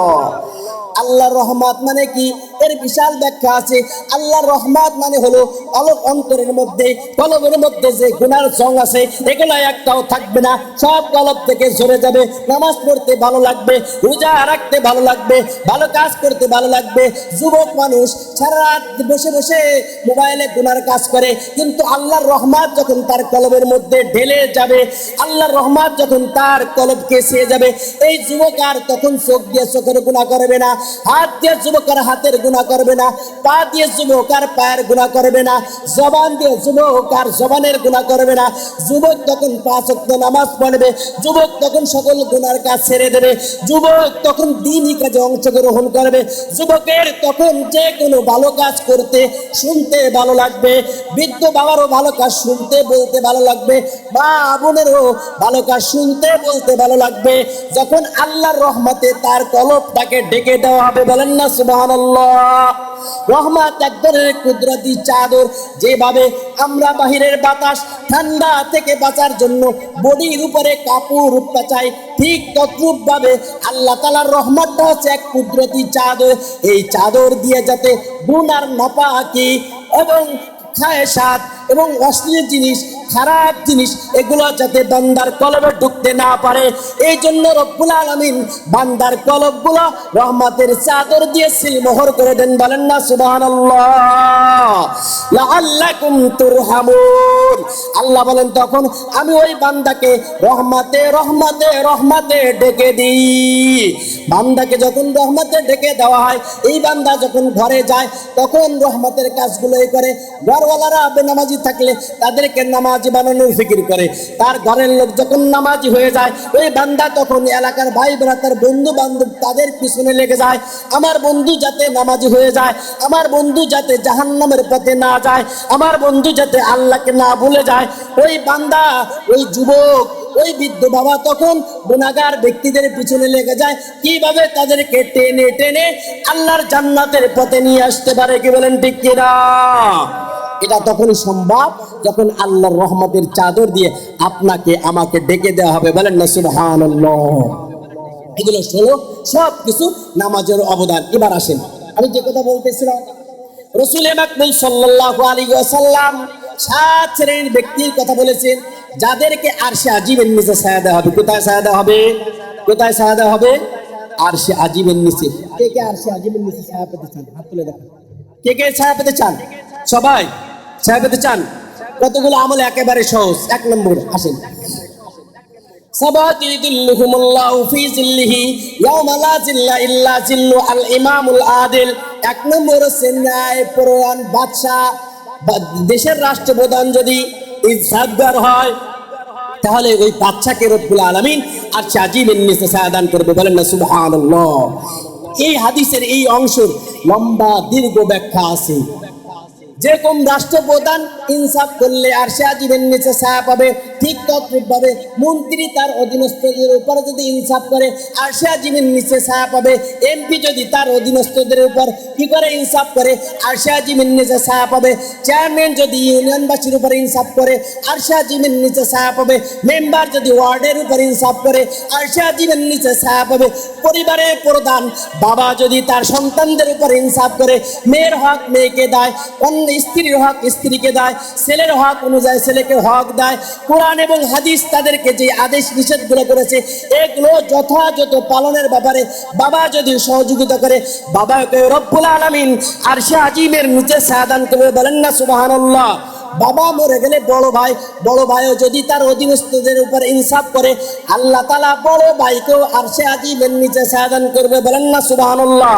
S1: আল্লাহর রহমত মানে কি? এর বিশাল ব্যাখ্যা আছে। আল্লাহর রহমত মানে হলো কলব, অন্তরের মধ্যে, কলবের মধ্যে যে গুনার জং আছে এগুলো একটাও থাকবে না, সব কলব থেকে ঝরে যাবে। নামাজ পড়তে ভালো লাগবে, রোজা রাখতে ভালো লাগবে, ভালো কাজ করতে ভালো লাগবে। যুবক মানুষ সারা রাত বসে বসে মোবাইলে গুনার কাজ করে, কিন্তু আল্লাহর রহমত যখন তার কলবের মধ্যে ঢেলে যাবে, আল্লাহর রহমত যখন তার কলবকে ছেয়ে যাবে, এই যুবক আর তখন চোখ দিয়ে চোখের গুনাহ করবে না, হাত দিয়ে যুবক আর হাতের গুনাহ করবে না, পা দিয়ে যুবক আর পায়ের গুনাহ করবে না, জবান দিয়ে যুবক আর জবানের গুনাহ করবে না। যুবক তখন 5 ওয়াক্ত নামাজ পড়বে, যুবক তখন সকল গুনার কাজ ছেড়ে দেবে, যুবক তখন দ্বীনি কাজে অংশগ্রহণ করবে, যুবকের তখন যে কোনো ভালো কাজ করতে শুনতে ভালো লাগবে, বৃদ্ধ বাবারও ভালো কাজ শুনতে বলতে ভালো লাগবে, মা বোনেরও ভালো কাজ শুনতে বলতে ভালো লাগবে, যখন আল্লাহর রহমতে তার কলবটাকে ডেকে দেওয়া হবে। বলেন না সুবহানাল্লাহ। রহমত এক ধরনের কুদরতি চাদর, যেভাবে আমরা বাহিরের বাতাস ঠান্ডা থেকে বাঁচার জন্য বডির উপরে কাপড় পেঁচাই, ঠিক তদ্রূপ ভাবে আল্লাহ তাআলার রহমতটা হচ্ছে এক কুদরতি চাদর। এই চাদর দিয়ে যাতে গুনার নাপাকি এবং খায়সাত এবং অশ্লীল জিনিস, খারাপ জিনিস এগুলো যাতে বান্দার কলবে ঢুকতে না পারে, এই জন্য রব্বুল আলামিন বান্দার কলবগুলো রহমতের চাদর দিয়ে সিলমোহর করে দেন। বলেন না সুবহানাল্লাহ। লাআল্লাকুম তুরহামুন। আল্লাহ বলেন তখন আমি ওই বান্দাকে রহমতে রহমতে রহমতে ডেকে দিই। বান্দাকে যখন রহমতে ডেকে দেওয়া হয়, এই বান্দা যখন ঘরে যায় তখন রহমতের কাজগুলোই করে। ঘরওয়ালারা বেনামাজি থাকলে তাদেরকে নামাজি বানানোর ফিকির করে। তার ঘরের লোক যখন নামাজি হয়ে যায়, ওই বান্দা তখন এলাকার ভাই ব্রাতার বন্ধু বান্ধব তাদের পিছনে লেগে যায়, আমার বন্ধু যাতে নামাজি হয়ে যায়, আমার বন্ধু যাতে জাহান্নামের পথে না যায়, আমার বন্ধু যাতে আল্লাহকে না ভুলে যায়। ওই বান্দা, ওই যুবক, ওই বৃদ্ধ বাবা তখন গুনাহগার ব্যক্তিদের পিছনে লেগে যায়, কিভাবে তাদেরকে টেনে টেনে আল্লাহর জান্নাতের পথে নিয়ে আসতে পারে। কি বলেন ঠিক কিনা? এটা তখনই সম্ভব যখন আল্লাহর রহমতের চাদর দিয়ে আপনাকে আমাকে ডেকে দেওয়া হবে। বলেন না সুবহানাল্লাহ। এগুলো হলো সব কিছু নামাজের অবদান। এবার আসেন, আমি যে কথা বলতেছিলাম, রাসূল মাকবুল সাল্লাল্লাহু আলাইহি ওয়াসাল্লাম 7 শ্রেণীর ব্যক্তির কথা বলেছেন যাদেরকে আরশে আজিমের নিচে ছায়া দেওয়া হবে। কোথায় ছায়া দেওয়া হবে? কোথায় ছায়া দেওয়া হবে? আরশে আজিমের নিচে। কে কে আরশে আজিমের নিচে ছায়া পেতে চান? হাত তুলে দেখেন। কে কে ছায়া পেতে চান? সবাই ছায়া পেতে চান? কতগুলো আমল একেবারে সহজ। 1 নম্বর আসেন, সাবাতি দিল্লুহুমুল্লাহু ফি জিল্লিহি ইয়াওমা লা জিল্লা ইল্লা জিল্লু আল ইমামুল আদিল। 1 নম্বর হচ্ছে ন্যায়পরায়ণ বাদশা, দেশের রাষ্ট্রপ্রধান যদি ইজ্জতদার হয়, তাহলে ওই বাদশাকে রব্বুল আলামিন আরশে আজিমের নিচে ছায়া দান করবে। বলেন না সুবহানাল্লাহ। এই হাদিসের এই অংশের লম্বা দীর্ঘ ব্যাখ্যা আছে। যেরকম রাষ্ট্রপ্রধান ইনসাফ করলে আরশে আজিমের নিচে ছায়া পাবে, ঠিক তদ্রূপভাবে মন্ত্রী তার অধীনস্থদের উপর যদি ইনসাফ করে আরশে আজিমের নিচে ছায়া পাবে। এমপি যদি তার অধীনস্থদের উপর কি করে ইনসাফ করে আরশে আজিমের নিচে ছায়া পাবে। চেয়ারম্যান যদি ইউনিয়নবাসীর উপর ইনসাফ করে আরশে আজিমের নিচে ছায়া পাবে। মেম্বার যদি ওয়ার্ডের উপর ইনসাফ করে আরশে আজিমের নিচে ছায়া পাবে। পরিবারের প্রধান বাবা যদি তার সন্তানদের উপর ইনসাফ করে, মেয়ের হক মেয়েকে দেয়, অন্য স্ত্রীর হক স্ত্রীকে দেয়, ছেলের হক অনুযায়ী ছেলেকে হক দেয়। কোরআন এবং হাদিস তাদেরকে যে আদেশ নিষেধগুলো করেছে এগুলো যথাযথ পালনের ব্যাপারে বাবা যদি সহযোগিতা করে, বাবাকে রব্বুল আলামিন আরশে আজিমের নিচে ছায়া দান করবে। বলেন না সুবহানাল্লাহ। বাবা মরে গেলে বড় ভাইও যদি তার অধীনস্থদের উপর ইনসাফ করে, আল্লাহ তাআলা বড় ভাইকেও আরশে আজিমের নিচে ছায়া দান করবে। বলেন না সুবহানাল্লাহ।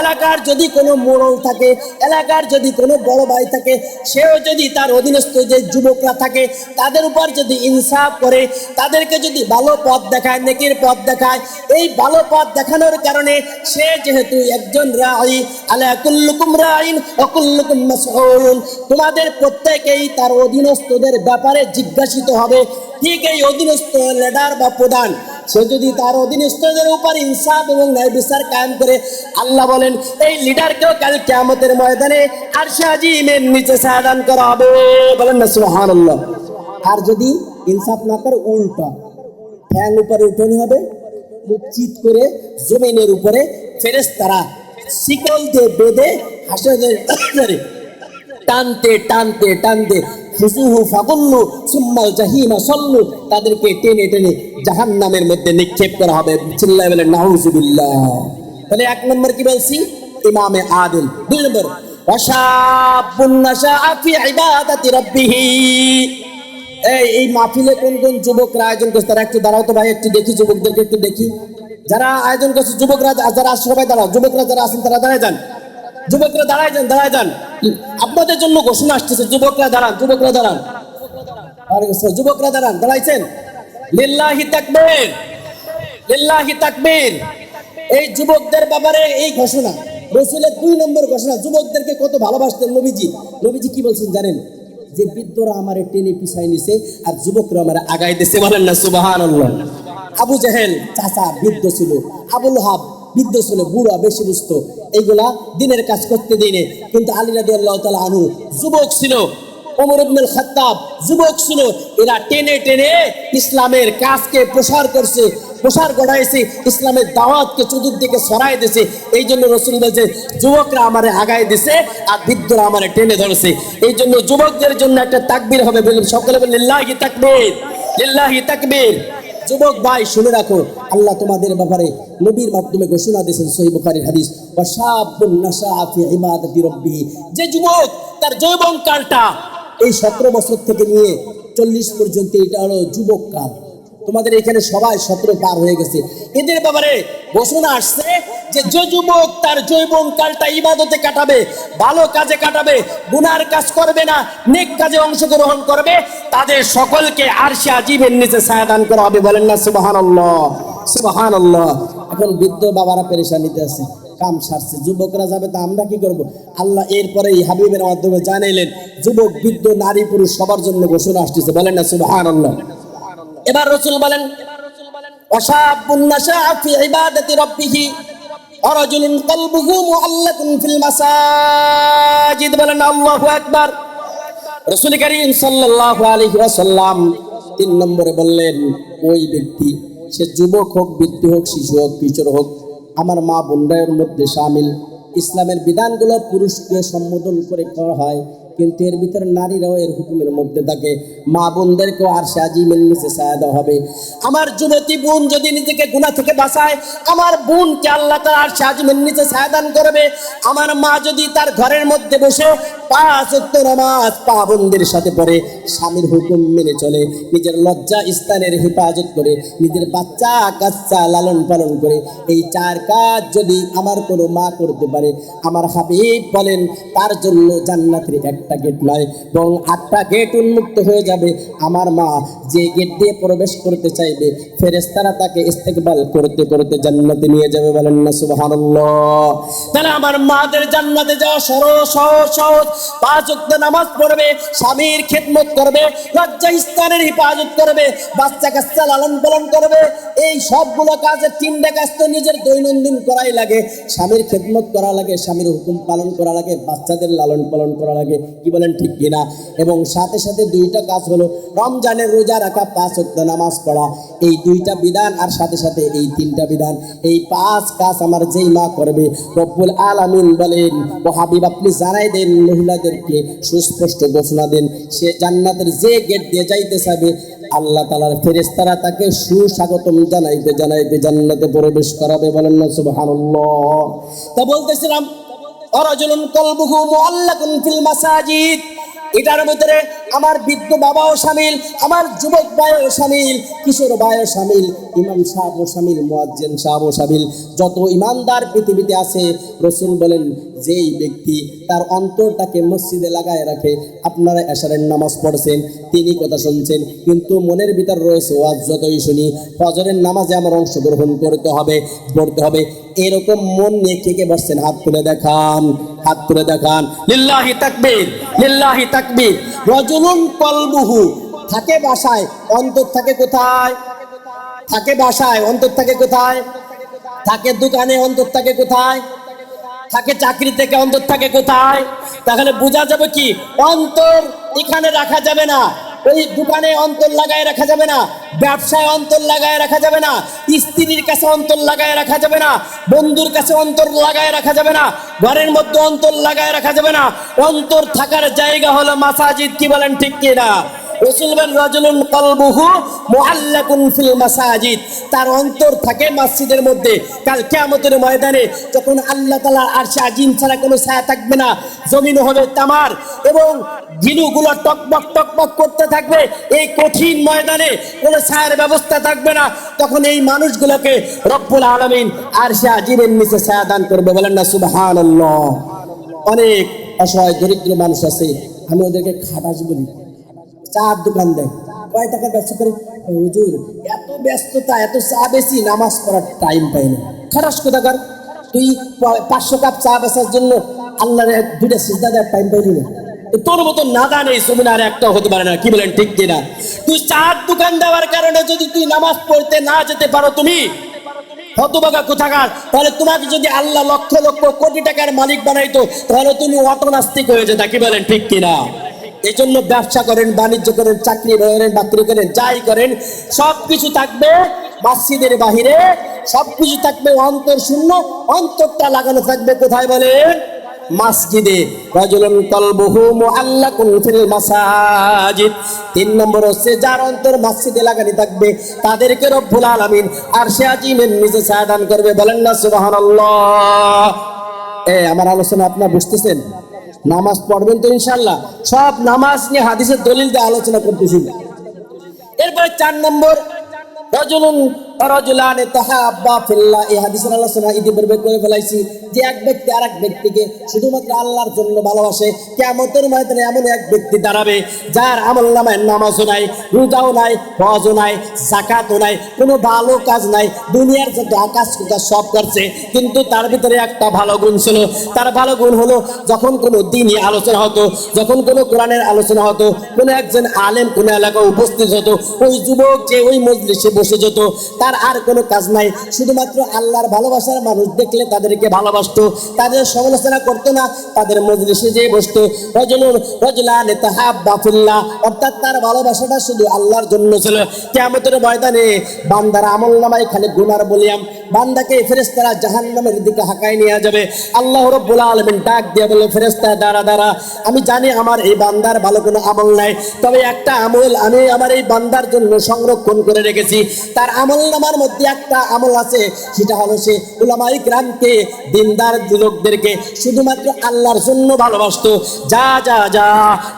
S1: এলাকার যদি কোনো মোড়ল থাকে, এলাকার যদি কোনো বড় ভাই থাকে, সেও যদি তার অধীনস্থ যে যুবকরা থাকে তাদের উপর যদি ইনসাফ করে, তাদেরকে যদি ভালো পথ দেখায়, নেকির পথ দেখায়, এই ভালো পথ দেখানোর কারণে সে যেহেতু একজন রাঈ, আলা কুল্লুকুম রাঈন ওয়া কুল্লুকুম মাসউলুন, তোমাদের প্রত্যেকেই তার অধীনস্থদের ব্যাপারে জিজ্ঞাসিত হবে। ঠিক এই অধীনস্থ লিডার বা প্রধান সে যদি তার অধীনস্থদের উপর ইনসাফ এবং ন্যায় বিচার কায়েম করে, আল্লাহ বলেন এই লিডারকেও কাল কিয়ামতের ময়দানে আরশে আজিমের নিচে ছায়া দান করা হবে। বলেন না সুবহানাল্লাহ। আর যদি ইনসাফ না করে উল্টা ঠ্যাং উপরে উঠানো হবে, মুখ চিত করে জমিনের উপরে ফেরেশতারা শিকল দিয়ে বেঁধে হাসরের টানতে টানতে টানতে খুজুহু ফাগুল্লু সুম্মাল জাহিমা সল্লু, তাদেরকে টেনে টেনে জাহান্নামের মধ্যে নিক্ষেপ করা হবে। চিল্লায় বলেন নাউজুবিল্লাহ। তাহলে 1 নম্বর কি বলছি? ইমামে আদিল। 2 নম্বর ওয়াশাবুন নাশাআ ফি ইবাদাতি রাব্বিহি। এই মাহফিলে কোন কোন যুবকরা আয়োজন করছে তারা একটু দাঁড়াও তো ভাই, একটু দেখি যুবকদেরকে একটু দেখি। যারা আয়োজন করছে যুবকরা যারা সবাই দাঁড়াও, যুবকরা যারা আছেন তারা দাঁড়ায় যান, যুবকরা দাঁড়ায় যান, দাঁড়ায় যান। আপনাদের জন্য ঘোষণা আসতেছে, যুবকরা দাঁড়ান, যুবকরা দাঁড়ান, যুবকরা দাঁড়ান। দাঁড়াইছেন? লিল্লাহি তাকবীর, লিল্লাহি তাকবীর। এই যুবকদের ব্যাপারে এই ঘোষণা রাসূলের 2 নম্বর ঘোষণা। যুবকদেরকে কত ভালোবাসতেন নবীজি। নবীজি কি বলছেন জানেন? যে বৃদ্ধরা আমারে টেনে পিছায় নিছে আর যুবকরা আমারে আগায় দিছে। বলেন না সুবহানাল্লাহ। আবু জেহেল চাচা বৃদ্ধ ছিল, আবু লাহাব বৃদ্ধ ছিল, বুড়া বেশি বুঝতো, এইগুলা দিনের কাজ করতে দিনে। কিন্তু আলী রাদিয়াল্লাহু তাআলা আনহু যুবক ছিল, ওমর ইবনুল খাত্তাব যুবক ছিল। এরা টেনে টেনে ইসলামের কাজকে প্রসার করছে। প্রসার গড়াইছে, ইসলামের দাওয়াতকে চতুর্দিকে ছড়াই দিয়েছে। এই জন্য রাসূল বলেছে যুবকরা আমারে আগায় দিছে আর বৃদ্ধরা আমারে টেনে ধরেছে। এই জন্য যুবকদের জন্য একটা তাকবীর হবে, বলুন সকলে বলেন লিল্লাহি তাকবীর, লিল্লাহি তাকবীর। যুবক ভাই শুনে রাখো, আল্লাহ তোমাদের ব্যাপারে নবীর মাধ্যমে ঘোষণা দিয়েছেন, সহিহ বুখারীর হাদিস, ওয়াশাবুন নাশাআ ফি ইবাদাতি রাব্বিহি। যে যুবক তার যৌবন কালটা এই 17 বছর থেকে নিয়ে 40 পর্যন্ত, এটা হলো যুবক কাল। তোমাদের এখানে সবাই 17 পার হয়ে গেছে, এদের ব্যাপারে ঘোষণা আসছে যে যে যুবক তার যৌবন কালটা ইবাদতে কাটাবে, ভালো কাজে কাটাবে, গুনার কাজ করবে না, নেক কাজে অংশগ্রহণ করবে, তাদের সকলকে আরশে আজিমের নিচে ছায়া দান করা হবে। বলেন না সুবহানাল্লাহ, সুবহানাল্লাহ। এখন বৃদ্ধ বাবারা পেরেশানিতে আছে, কাম সারছে, যুবকরা যাবে, তা আমরা কি করব? আল্লাহ এরপরে এই হাবিবের মাধ্যমে জানাইলেন যুবক বৃদ্ধ নারী পুরুষ সবার জন্য ঘোষণা আসতেছে। বলেন না সুবহানাল্লাহ। এবার রাসূল বলেন ওয়াশাবুন নাশাআ ফি ইবাদাতি রাব্বিহি ওয়া রাজুলুন কলবুহু মুআল্লাকুন ফিল মাসাজিদ। বলেন আল্লাহু আকবার। রাসূল কারীম সাল্লাল্লাহু আলাইহি ওয়াসাল্লাম 3 নম্বরে বললেন ওই ব্যক্তি, সে যুবক হোক, বৃদ্ধ হোক, শিশু হোক, কিশোর হোক, আমার মা বোনদের মধ্যে শামিল। ইসলামের বিধানগুলো পুরুষকে সম্বোধন করে করা হয়, কিন্তু এর ভিতরে নারীরাও এর হুকুমের মধ্যে থাকে। মা বোনদেরকেও আরশে আজিমের নিচে ছায়া দেওয়া হবে। আমার যুবতী বোন যদি নিজেকে গুনাহ থেকে বাঁচায়, আমার বোনকে আল্লাহ তাআলা আরশে আজিমের নিচে ছায়া দান করবে। আমার মা যদি তার ঘরের মধ্যে বসে 5 ওয়াক্ত নামাজ পাবন্দের সাথে পড়ে, স্বামীর হুকুম মেনে চলে, নিজের লজ্জা স্থানের হেফাজত করে, নিজের বাচ্চা কাচ্চা লালন পালন করে, এই 4 কাজ যদি আমার কোনো মা করতে পারে, আমার হাবিব বলেন তার জন্য জান্নাতের একটা গেট নয় বরং 8টা গেট উন্মুক্ত হয়ে যাবে। আমার মা যে গেট দিয়ে প্রবেশ করতে চাইবে, ফেরেশতারা তাকে ইস্তেকবাল করতে করতে জান্নাতে নিয়ে যাবে। বলেন না সুবহানাল্লাহ। তাহলে আমার মাদের জান্নাতে যাওয়া সহজ সহজ সহজ। 5 ওয়াক্ত নামাজ পড়বে, স্বামীর খেদমত করবে, লজ্জা স্থানের হেফাজত করবে, বাচ্চা কাচ্চা লালন পালন করবে। এই সবগুলো কাজের 3টা কাজ তো নিজের দৈনন্দিন করাই লাগে। স্বামীর খেদমত করা লাগে, স্বামীর হুকুম পালন করা লাগে, বাচ্চাদের লালন পালন করা লাগে। কি বলেন ঠিক কিনা? এবং সাথে সাথে 2টা কাজ হলো রমজানের রোজা রাখা, 5 ওয়াক্ত নামাজ পড়া। এই 2টা বিধান আর সাথে সাথে এই 3টা বিধান, এই 5 কাজ আমার যেই মা করবে, রব্বুল আলামিন বলেন ও হাবিব আপনি জানাই দেন মহিলাদেরকে, সুস্পষ্ট ঘোষণা দেন, সে জান্নাতের যে গেট দিয়ে যাইতে চাইবে, আল্লাহ তাআলার ফেরেশতারা তাকে সুস্বাগতম জানাইতে জানাইতে জান্নাতে প্রবেশ করাবে। বলেন না সুবহানাল্লাহ। তা বলতেছিলাম রাজুলুন কলবুহু মুআল্লাকুন ফিল মাসাজিদ, এটার ভিতরে আমার বৃদ্ধ বাবাও শামিল, আমার যুবক ভাইও শামিল, কিশোর ভাইও শামিল, ইমাম সাহেবও শামিল, মুয়াজ্জিন সাহেবও শামিল। যত ইমানদার পৃথিবীতে আছে, রাসূল বলেন যেই ব্যক্তি তার অন্তরটাকে মসজিদে লাগায় রাখে, আপনারা এশারের নামাজ পড়ছেন, তিনি কথা শুনছেন, কিন্তু মনের ভিতর রয়েছে ওয়াজ যতই শুনি, ফজরের নামাজে আমার অংশগ্রহণ করতে হবে, পড়তে হবে, এরকম মন নিয়ে কে কে বসছেন? হাত তুলে দেখান, হাত তুলে দেখান। লিল্লাহি তাকবীর, লিল্লাহি তাকবীর। রাজুলুন কলবুহু, থাকে বাসায়, অন্তর থাকে কোথায়? থাকে বাসায়, অন্তর থাকে কোথায়? থাকে দোকানে, অন্তর থাকে কোথায়? থাকে চাকরি থেকে, অন্তর থাকে কোথায়? তাহলে বোঝা যাবে কি অন্তর এখানে রাখা যাবে না, ওই দোকানে অন্তর লাগায় রাখা যাবে না, ব্যবসায় অন্তর লাগায় রাখা যাবে না, স্ত্রীর কাছে অন্তর লাগায় রাখা যাবে না, বন্ধুর কাছে অন্তর লাগায় রাখা যাবে না, ঘরের মধ্যে অন্তর লাগায় রাখা যাবে না। অন্তর থাকার জায়গা হলো মাসাজিদ। কি বলেন ঠিক কিনা? রাসূল বলেন রাজুলুন কলবুহু মুআল্লাকুন ফিল মাসাজিদ, তার অন্তর থাকে মসজিদের মধ্যে। কাল কিয়ামতের ময়দানে যখন আল্লাহ তাআলা আরশে আজিম ছাড়া কোনো ছায়া থাকবে না, জমিন হবে তামার এবং ঝিনুগুলো টকবক টকবক করতে থাকবে, এই কঠিন ময়দানে কোনো ছায়ার ব্যবস্থা থাকবে না, তখন এই মানুষগুলোকে রব্বুল আলামিন আরশে আজিমের নিচে ছায়া দান করবে। বলেন না সুবহানাল্লাহ। অনেক অসহায় দরিদ্র মানুষ আছে, আমি ওদেরকে খাটাস বলি, চার দোকান দেয়, কয় টাকার ব্যবসা করে? হুজুর এত ব্যস্ততা, এত চা বেশি, নামাজ পড়ার টাইম পাই না। খাটাস কোথাকার? তুই 500 কাপ চা বেচার জন্য আল্লাহর 2টা সিজদা দেওয়ার টাইম পাইলি না? তোর মতো নাদা নেই জমিন আর একটা হতে পারে না। কি বলেন ঠিক কিনা? তুই চার দোকান দেওয়ার কারণে যদি তুই নামাজ পড়তে না যেতে পারো, তুমি হতভাগা কোথাকার, তাহলে তোমাকে যদি আল্লাহ লক্ষ লক্ষ কোটি টাকার মালিক বানাইতো, তাহলে তুমি অটনাস্তিক হয়ে যেতা। কি বলেন ঠিক কিনা? এই জন্য ব্যবসা করেন, বাণিজ্য করেন, চাকরি করেন, বাকরি করেন, যাই করেন, সবকিছু থাকবে মসজিদের বাহিরে সবকিছু থাকবে অন্তর শূন্য, অন্তরটা লাগানো থাকবে কোথায় বলেন? মসজিদে। রাজুলুন কলবুহু মুআল্লাকুন ফিল মাসাজিদ। 3 নম্বর হচ্ছে যার অন্তর মসজিদে লাগানো থাকবে তাদেরকে রব্বুল আলামিন আরশে আজিমের নিচে ছায়া দান করবে। বলেন না সুবহানাল্লাহ। আমার আলোচনা আপনারা বুঝতেছেন? নামাজ পড়বেন তো ইনশাআল্লাহ। সব নামাজ নিয়ে হাদিসের দলিল দিয়ে আলোচনা করতেছি। এরপরে 4 নম্বর রাজুলুন রাজুলানে তাহাব্বা ফিল্লাহ। এই হাদিসের আলোচনা ইতিপূর্বে করে ফেলাইছি যে এক ব্যক্তি আরেক ব্যক্তিকে শুধুমাত্র আল্লাহর জন্য ভালোবাসে। কিয়ামতের ময়দানে এমন এক ব্যক্তি দাঁড়াবে যার আমলনামায় নামাজও নাই, রোজাও নাই, হজও নাই, যাকাতও নাই, কোনো ভালো কাজ নাই, দুনিয়ার যত আকাশ কুকাশ সব করছে, কিন্তু তার ভিতরে একটা ভালো গুণ ছিল। তার ভালো গুণ হলো যখন কোনো দ্বীনি আলোচনা হতো, যখন কোনো কোরআনের আলোচনা হতো, কোনো একজন আলেম কোনো এলাকায় উপস্থিত হতো, ওই যুবক যে ওই মজলিসে বসে যেত, তার আর কোনো কাজ নাই, শুধুমাত্র আল্লাহর ভালোবাসার মানুষ দেখলে তাদেরকে ভালোবাসতো, তাদের সমালোচনা করতো না, তাদের মজলিসে যেয়ে বসতো। রাজুলানে তাহাব্বা ফিল্লাহ, অর্থাৎ তার ভালোবাসাটা শুধু আল্লাহর জন্য ছিল। কিয়ামতের ময়দানে বান্দার আমলনামায় খালি গুনার বলিয়াম, বান্দাকে ফেরেশতারা জাহান্নামের দিকে হাঁকায় নিয়ে যাবে। আল্লাহ রাব্বুল আলামিন ডাক দিয়ে বলে, ফেরেশতা দাঁড়া দাঁড়া, আমি জানি আমার এই বান্দার ভালো কোনো আমল নাই, তবে একটা আমল আমি আমার এই বান্দার জন্য সংরক্ষণ করে রেখেছি। তার আমলনামার মধ্যে একটা আমল আছে, সেটা হলো সে উলামায়ে কিরামকে, দিনদার লোকদেরকে শুধুমাত্র আল্লাহর জন্য ভালোবাসতো। যা যা যা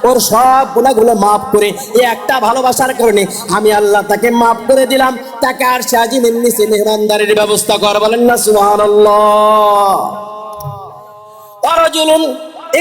S1: ওর সব গুনাহগুলো মাফ করে, এই একটা ভালোবাসার কারণে আমি আল্লাহ তাকে মাফ করে দিলাম, তাকে আর সাজিমের নিচে মেহমানদারির ব্যবস্থা কর। বলেন না সুবহানাল্লাহ। রাজুলুন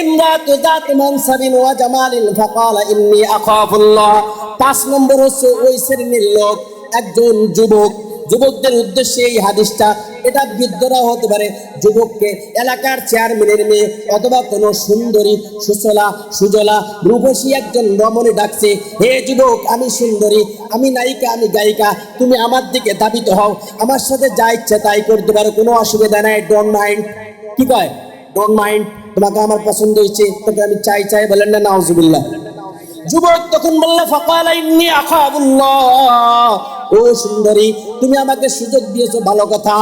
S1: ইমরাতু যাত মানসাবিন ওয়া জামালিন ফাকালা ইন্নী আখাফুল্লাহ। 5 নম্বর হচ্ছে ওই শ্রেণীর লোক, একজন যুবক। যুবকদের উদ্দেশ্যে এই হাদিসটা, এটা বৃদ্ধরা হতে পারে, যুবককে এলাকার চেয়ারম্যানের মেয়ে অথবা কোনো সুন্দরী সুচলা সুজলা রূপসী একজন রমণী ডাকছে, হে যুবক, আমি সুন্দরী, আমি নায়িকা, আমি গায়িকা, তুমি আমার দিকে ধাবিত হও, আমার সাথে যা ইচ্ছা তাই করতে পারো, কোনো অসুবিধা নাই, ডোন্ট মাইন্ড। কি কয়? Don't mind. তোমাকে আমার পছন্দ হয়েছে, তোকে আমি চাই চাই। বলেন না নাউজুবিল্লাহ। যুবক তখন বলল, ফাকালা ইন্নী আখাফুল্লাহ। ও সুন্দরী, তুমি আমাকে সুযোগ দিয়েছো, ভালো কথা,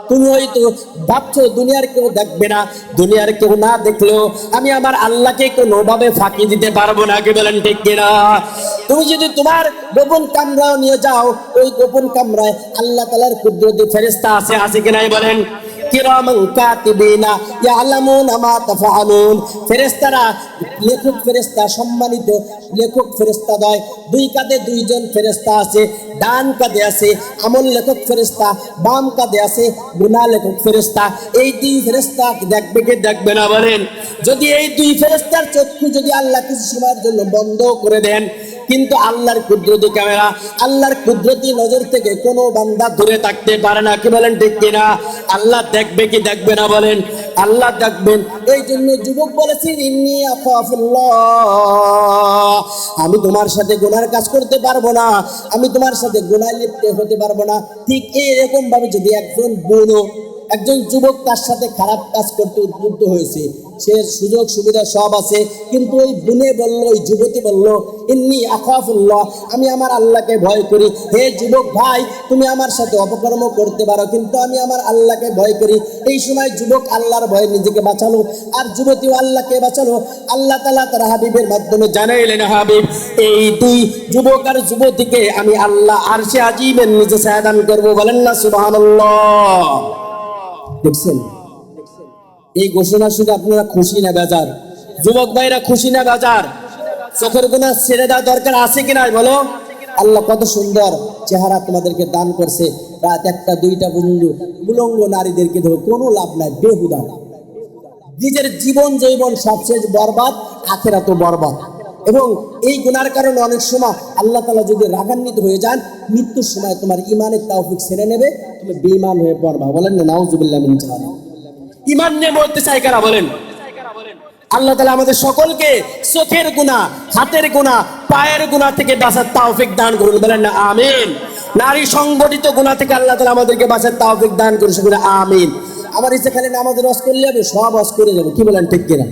S1: তুমি হয়তো ভাবছো দুনিয়ার কেউ দেখবে না, দুনিয়ার কেউ না দেখলেও আমি আমার আল্লাহকে কোনোভাবে ফাঁকি দিতে পারবো না। কি বলেন ঠিক কিনা? তুমি যদি তোমার গোপন কামরাও নিয়ে যাও, ওই গোপন কামরায় আল্লাহ তাআলার কুদরতি ফেরেশতা আছে, আছে কি নাই বলেন? কিরামান কাতিবিনা ইয়ালামুনা মা তাফআলুন। ফেরেশতারা, লেখক ফেরেশতা, সম্মানিত লেখক ফেরেশতা দয়, দুই কাঁধে দুইজন ফেরেশতা আছে, ডান কাঁধে আছে আমল লেখক ফেরেশতা, বাম কাঁধে আছে গুনাহ লেখক ফেরেশতা। এই দুই ফেরেশতা দেখবে কি দেখবে না বলেন? যদি এই দুই ফেরেশতার চক্ষু যদি আল্লাহ কিছু সময়ের জন্য বন্ধ করে দেন, কিন্তু আল্লাহর কুদরতি ক্যামেরা, আল্লাহর কুদরতি নজর থেকে কোনো বান্দা দূরে থাকতে পারে না। কি বলেন ঠিক কিনা? আল্লাহ দেখবে কি দেখবে না বলেন? আল্লাহ দেখবেন। এই জন্য যুবক বলেছেন, ইন্নী আখাফুল্লাহ, আমি তোমার সাথে গুনার কাজ করতে পারবো না, আমি তোমার সাথে গুনায় লিপ্ত হতে পারবো না। ঠিক এরকম ভাবে যদি একজন বুনো, একজন যুবক তার সাথে খারাপ কাজ করতে উদ্বুদ্ধ হয়েছে, সে সুযোগ সুবিধা সব আছে, কিন্তু ওই বুনে বলল, ওই যুবতী বলল, ইন্নী আখাফুল্লাহ, আমি আমার আল্লাহকে ভয় করি। হে যুবক ভাই, তুমি আমার সাথে অপকর্ম করতে পারো, কিন্তু আমি আমার আল্লাহকে ভয় করি। এই সময় যুবক আল্লাহর ভয়ে নিজেকে বাঁচালো, আর যুবতীও আল্লাহকে বাঁচালো। আল্লাহ তাআলা তার হাবিবের মাধ্যমে জানাইলেন, হাবিব, এই দুই যুবক আর যুবতীকে আমি আল্লাহ আরশে আজিমের নিচে ছায়া দান করবো। বলেন না সুবহানাল্লাহ। দেখছেন এই ঘোষণা শুনে আপনারা খুশি না বেজার? যুবক ভাইরা খুশি না বেজার? চোখের গুনাহ ছেড়ে দেওয়া দরকার আছে কিনা বলো? আল্লাহ কত সুন্দর চেহারা তোমাদেরকে দান করছে। রাত 1টা 2টা বন্ধু উলঙ্গ নারীদেরকে ধরে কোনো লাভ নাই, বেহুদা, নিজের জীবন জৈবন সবশেষ বরবাদ, আখিরাতও বরবাদ। এবং এই গুনার কারণে অনেক সময় আল্লাহ তাআলা যদি রাগান্বিত হয়ে যান, মৃত্যুর সময় তোমার ইমানের তাওফিক ছেড়ে নেবে, তুমি বেঈমান হয়ে পড়বা। বলেন না নাউজুবিল্লাহ মিন যালিক। ইমান নিয়ে মরতে চাই কারা বলেন? আল্লাহ তাআলা আমাদের সকলকে চোখের গুনাহ, হাতের গুনাহ, পায়ের গুনাহ থেকে বাঁচার তাওফিক দান করুন। বলেন না আমিন। নারী সংগঠিত গুনাহ থেকে আল্লাহ তাআলা আমাদেরকে বাঁচার তাওফিক দান করুন। সেগুলো আমিন। আমার ইচ্ছে খালি নামাজের ওয়াজ করলে হবে, সব ওয়াজ করে যাবো। কি বলেন ঠিক কিনা?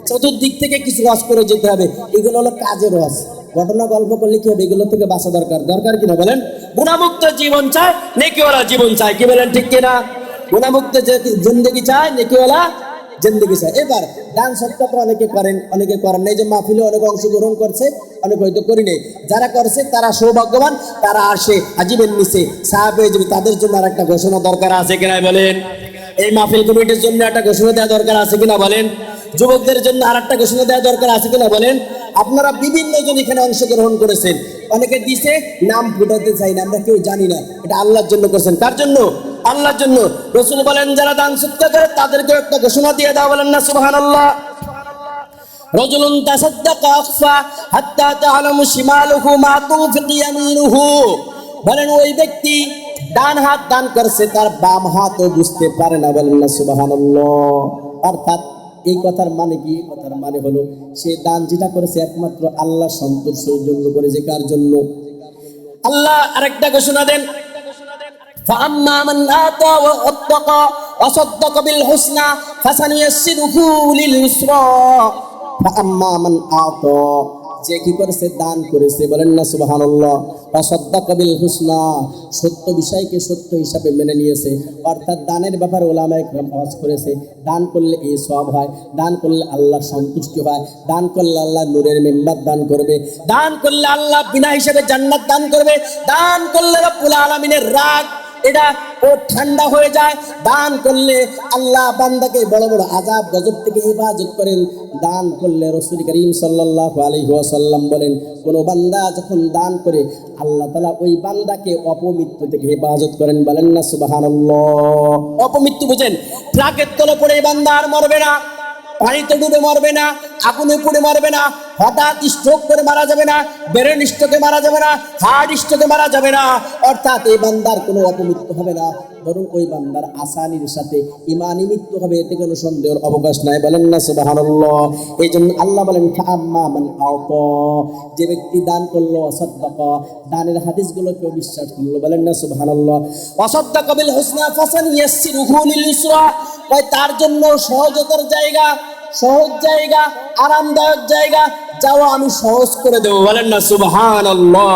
S1: চতুর্দিক থেকে কিছু ওয়াজ করে যেতে হবে। এগুলো হলো কাজের ওয়াজ। ঘটনা গল্প করলে কি হবে? এগুলো থেকে বাঁচা দরকার, দরকার কিনা বলেন? গুণামুক্ত জীবন চায়, নেকিওয়ালা জীবন চায়, কি বলেন ঠিক কিনা? গুণামুক্ত জিন্দগি চায়, নেকিওয়ালা জিন্দগি চায়। এবার দান সৎকার তো অনেকে করেন, অনেকে করেন না। এই যে মাহফিলে অনেকে অংশগ্রহণ করছে, অনেক হয়তো করি নেই। যারা করছে তারা সৌভাগ্যবান, তারা আসে আজিবের নিচে সাহাব হয়ে যাবে। তাদের জন্য আর একটা ঘোষণা দরকার আছে কিনা বলেন? এই মাহফিল কমিটির জন্য একটা ঘোষণা দেওয়া দরকার আছে কিনা বলেন? যুবকদের জন্য আর একটা ঘোষণা দেওয়া দরকার আছে কিনা বলেন? আপনারা বিভিন্ন জন এখানে অংশগ্রহণ করেছেন, অনেকে দিছে, নাম ফুটাতে চাই না, আমরা কেউ জানি না। এটা আল্লাহর জন্য করছেন। কার জন্য? আল্লাহর জন্য। রাসূল বলেন যারা দান সৎকার করে তাদেরকে একটা ঘোষণা দিয়ে দাও, বলেন না সুবহানাল্লাহ। রাজুলুন তাসাদ্দাকা আখফা হাত্তা তা'লামু শিমালুহু মা তুনফিকু ইয়ামিনুহু। বলেন ওই ব্যক্তি ডান হাত দান করছে, তার বাম হাতও বুঝতে পারে না, বলেন না সুবহানাল্লাহ। অর্থাৎ এই কথার মানে কি? কথার মানে হলো সে দান যেটা করেছে একমাত্র আল্লাহ সন্তুষ্টির জন্য করেছে। কার জন্য? আল্লাহ আরেকটা ঘোষণা দেন, فأما من آتى واتقى وصدق بالحسنى فسنيسره لليسرى فأما من آتى যে কি করেছে? দান করেছে, বলেন না সুবহানাল্লাহ। ওয়াসাদ্দাকা বিল হুসনা, সত্য বিষয়কে সত্য হিসাবে মেনে নিয়েছে। অর্থাৎ দানের ব্যাপারে উলামায়ে কেরাম ওয়াজ করেছে, দান করলে এই সওয়াব হয়, দান করলে আল্লাহর সন্তুষ্টি হয়, দান করলে আল্লাহ নূরের মেম্বার দান করবে, দান করলে আল্লাহ বিনা হিসাবে জান্নাত দান করবে, দান করলে রব্বুল আলামিনের রাগ এটা ও ঠান্ডা হয়ে যায়, দান করলে আল্লাহ বান্দাকে বড় বড় আযাব গজব থেকে হেফাজত করেন। দান করলে রাসূল করিম সাল্লাল্লাহু আলাইহি ওয়াসাল্লাম বলেন, কোন বান্দা যখন দান করে আল্লাহ তাআলা ওই বান্দাকে অপমৃত্যু থেকে হেফাজত করেন, বলেন না সুবহানাল্লাহ। অপমৃত্যু বুঝেন? ট্রাকের তলে পড়ে বান্দা আর মরবে না, পানিতে ডুবে মরবে না, আগুনে পুড়ে মরবে না, হঠাৎ স্ট্রোক করে মারা যাবে না, ব্রেন স্ট্রোকে মারা যাবে না, হার্ট স্ট্রোকে মারা যাবে না। অর্থাৎ এই বান্দার কোনো অপমৃত্যু হবে না, বরং ওই বান্দার আসানির সাথে ইমানি মৃত্যু হবে, এতে কোনো সন্দেহের অবকাশ নাই, বলেন না সুবহানাল্লাহ। এই জন্য আল্লাহ বলেন ফাআম্মা মান আতা, যে ব্যক্তি দান করলো, সাদাকা, দানের হাদিসগুলোকে বিশ্বাস করলো, বলেন না সুবহানাল্লাহ। ওয়াসাদাকা বিল হুসনা ফাসানিয়াসসিরুহু লিল ইসরা, তার জন্য সহজতার জায়গা, সহজ জায়গা, আরামদায়ক জায়গা যাওয়া আমি সহজ করে দেবো, বলেন না সুবহানাল্লাহ।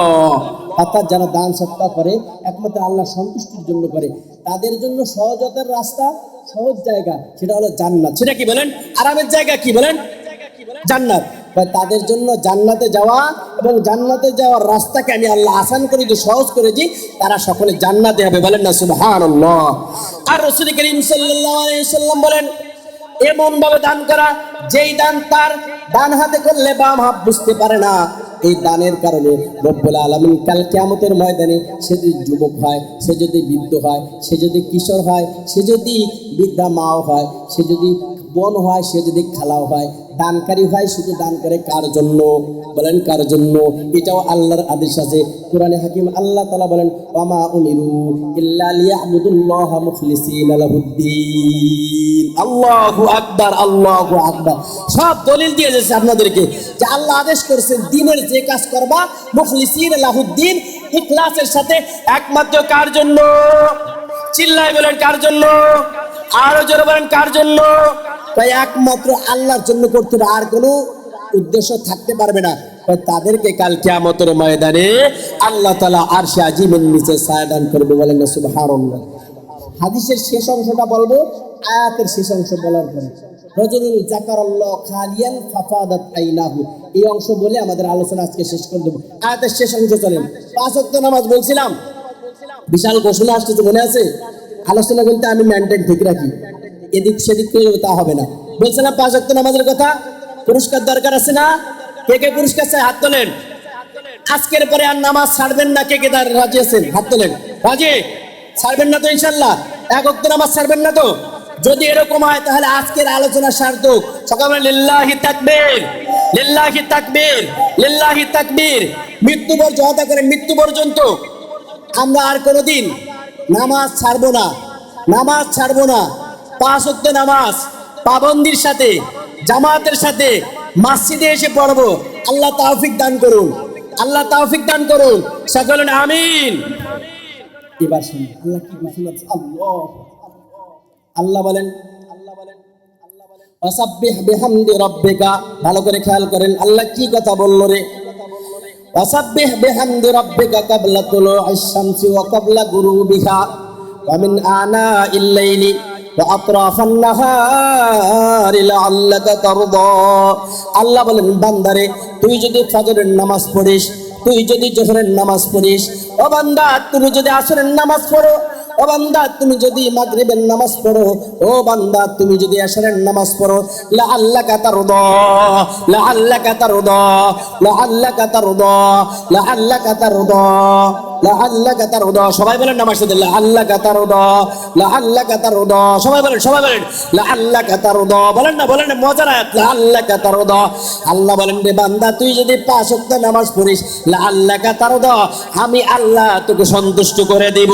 S1: অর্থাৎ যারা দান সৎকার করে একমাত্র আল্লাহ সন্তুষ্টির জন্য করে, তাদের জন্য সহজতার রাস্তা, সহজ জায়গা সেটা হলো জান্নাত। সেটা কি বলেন? আরামের জায়গা কি বলেন? জান্নাত। তাদের জন্য জান্নাতে যাওয়া এবং জান্নাতে যাওয়ার রাস্তাকে আমি আল্লাহ আসান করে দিই, সহজ করে দিই, তারা সকলে জান্নাতে হবে, বলেন না সুবহানাল্লাহ। আর রাসূল করিম সাল্লাল্লাহু আলাইহি ওয়াসাল্লাম বলেন এমন ভাবে দান করা, যেই দান তার ডান হাতে করলে বাম হাত বুঝতে পারে না। এই দানের কারণে রব্বুল আলামিন কাল কিয়ামতের ময়দানে সে যদি যুবক হয়, সে যদি বৃদ্ধ হয়, সে যদি কিশোর হয়, সে যদি বৃদ্ধা মাও হয়, সে যদি বোন হয়, সে যদি খালাও হয়, দানকারী হয়, শুধু দান করে কার জন্য? বলেন কার জন্য? এটাও আল্লাহর আদেশ আছে কোরআনে হাকিম। আল্লাহ তাআলা বলেন ওয়ামা উমিরু ইল্লা লিয়াবুদুল্লাহা মুখলিসিনা লাহুদ্দিন। আল্লাহু আকবার, আল্লাহু আকবার। সব দলিল দিয়ে যাচ্ছে আপনাদেরকে যে আল্লাহ আদেশ করেছেন দ্বীনের যে কাজ করবা মুখলিসিনা লাহুদ্দিন, ইখলাসের সাথে, একমাত্র কার জন্য? চিল্লায় বলেন কার জন্য? আরো জোরে বলেন কার জন্য? তাই একমাত্র আল্লাহর জন্য করতে হবে, আর কোনো উদ্দেশ্য থাকতে পারবে না। তাদেরকে কাল কিয়ামতের ময়দানে আল্লাহ তাআলা আরশে আজিমের নিচে ছায়া দান করবে, বলেন না সুবহানাল্লাহ। হাদিসের শেষ অংশটা বলবো, আয়াতের শেষ অংশ বলার পরে রাজুলুন যাকারাল্লাহ খালিয়ান ফাফাদাত আইনাহু, এই অংশ বলে আমাদের আলোচনা আজকে শেষ করে দেব। আয়াতের শেষ অংশ চলেন। 5 ওয়াক্ত নামাজ বলছিলাম, বিশাল ঘোষণা আসছে, মনে আছে? আলোচনা বলতে আমি মেনটেন ঠিক রাখি, এদিক সেদিক করে তা হবে না। বলছিলাম 5 ওয়াক্ত নামাজের কথা, পুরস্কার দরকার আছে না? কে কে পুরস্কার চাই? হাত তোলেন। আজকের পরে আর নামাজ ছাড়বেন না, কে কে তার রাজি আছেন? হাত তোলেন। রাজি? ছাড়বেন না তো ইনশাআল্লাহ? 1 ওয়াক্ত নামাজ ছাড়বেন না তো? যদি এরকম হয় তাহলে আজকের আলোচনা সার্থক। সকালে লিল্লাহি তাকবীর, লিল্লাহি তাকবীর, লিল্লাহি তাকবীর। মৃত্যু পর্যন্ত করে, মৃত্যু পর্যন্ত আমরা আর কোনোদিন নামাজ ছাড়বো না, নামাজ ছাড়বো না। 5 ওয়াক্ত নামাজ পাবন্দির সাথে, জামাতের সাথে মসজিদে এসে পড়বো। আল্লাহ তৌফিক দান করুন, আল্লাহ তৌফিক দান করুন, সকলে আমিন। এবার শুনুন আল্লাহ কি ঘোষণা। আল্লাহ বলেন ওয়াসাব্বিহ বিহামদি রাব্বিকা, ভালো করে খেয়াল করেন আল্লাহ কি কথা বলল রে। ওয়াসাব্বিহ বিহামদি রাব্বিকা ক্বাবলা তুলুইশ শামসি ওয়া ক্বাবলা গুরুবিহা ওয়া মিন আনাইল লাইলি ওয়া আতরাফান নাহারি লাআল্লাকা তারদা। আল্লাহ বলেন, বান্দারে তুই যদি ফজরের নামাজ পড়িস, তুই যদি জোহরের নামাজ পড়িস, ও বান্দা তুমি যদি আসরের নামাজ পড়ো, ও বান্দা তুমি যদি মাগরিবের নামাজ পড়ো, ও বান্দা তুমি যদি এশারের নামাজ পড়ো, লাআল্লাকা তারদা, লাআল্লাকা তারদা, লাআল্লাকা তারদা, লাআল্লাকা তারদা, লাআল্লাকা তারদা। সবাই বলেন নামাজ সাথে লাআল্লাকা তারদা, লাআল্লাকা তারদা। সবাই বলেন, সবাই বলেন লাআল্লাকা তারদা। বলেন না, বলেন না, মজার আয়াত, লাআল্লাকা তারদা। আল্লাহ বলেন, রে বান্দা তুই যদি 5 ওয়াক্ত নামাজ পড়িস, লাআল্লাকা তারদা, আমি আল্লাহ তোকে সন্তুষ্ট করে দেব।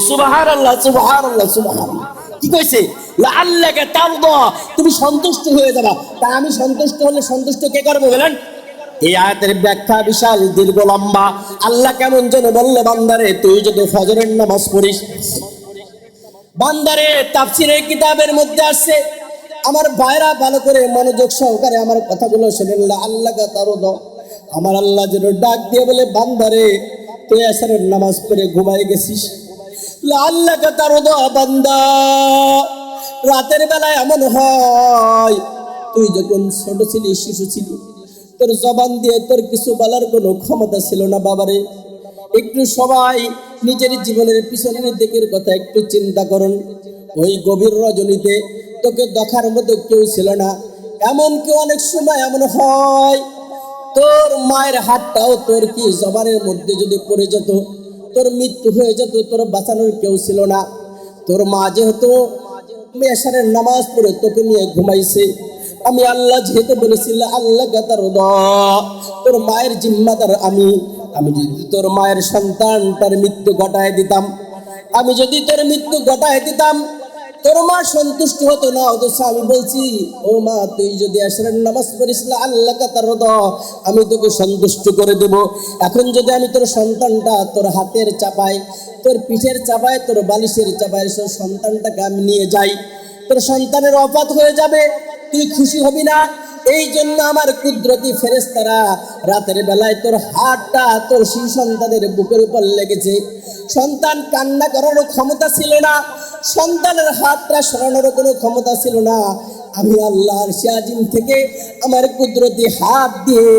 S1: সুবহানাল্লাহ, সুবহানাল্লাহ, সুবহানাল্লাহ। কি কইছে? লাআল্লাকা তারদা, তুমি সন্তুষ্ট হয়ে যাবা। তা আমি সন্তুষ্ট হলে সন্তুষ্ট কে করবে বলেন? এই আয়াতের ব্যাখ্যা বিশাল দীর্ঘ লম্বা। আল্লাহ কেমন যেন বললে, বান্দারে তুই যদি ফজরের নামাজ পড়িস, বান্দারে তাফসীরের কিতাবের মধ্যে আসছে, আমার ভাইরা ভালো করে মনোযোগ সহকারে আমার কথাগুলো শুনেন। লাআল্লাকা তারদা, আমার আল্লাহ যেন ডাক দিয়ে বলে, বান্দারে তুই আসরের নামাজ পড়ে ঘুমাই গেছিস, লাআল্লাকা তারদা, বান্দা রাতের বেলায় এমন হয় তুই যখন ছোট ছিলি, শিশু ছিলি, তোর জবান দিয়ে তোর কিছু বলার কোনো ক্ষমতা ছিল না। বাবারে একটু সবাই নিজের জীবনের পিছনের দিকের কথা একটু চিন্তা করুন। ওই গভীর রজনীতে তোকে দেখার মতো কেউ ছিল না। এমনকি অনেক সময় এমন হয় তোর মায়ের হাতটাও তোর কি জবানের মধ্যে যদি পড়ে যেত, তোর মৃত্যু হয়ে যেত, তোর বাঁচানোর কেউ ছিল না। তোর মা যেহেতু এশারের নামাজ পড়ে তোকে নিয়ে ঘুমাইছে, আমি আল্লাহ যেহেতু বলেছিলাম আল্লাহকা তারদা, তোর মায়ের জিম্মাদার আমি যদি তোর মায়ের সন্তানটার মৃত্যু ঘটায় দিতাম, আমি যদি তোর মৃত্যু ঘটায় দিতাম, তোর মা সন্তুষ্ট হতো না। অথচ আমি বলছি, ও মা তুই যদি এশারের নামাজ পড়িস, আল্লাহকা তারদা, আমি তোকে সন্তুষ্ট করে দেব। এখন যদি আমি তোর সন্তানটা তোর হাতের চাপায়, তোর পিঠের চাপায়, তোর বালিশের চাপায় সেই সন্তানটাকে আমি নিয়ে যাই, তোর সন্তানের অপাত হয়ে যাবে, তুই খুশি হবি না? এই জন্য আমার কুদরতি ফেরেশতারা রাতের বেলায় তোর হাতটা তোর শিশু সন্তানের বুকের উপর লেগেছে। সন্তান কান্না করারও ক্ষমতা ছিল না, সন্তানের হাতটা সরানোর কোনো ক্ষমতা ছিল না। আমি আল্লাহর শাজিম থেকে আমার কুদরতি হাত দিয়ে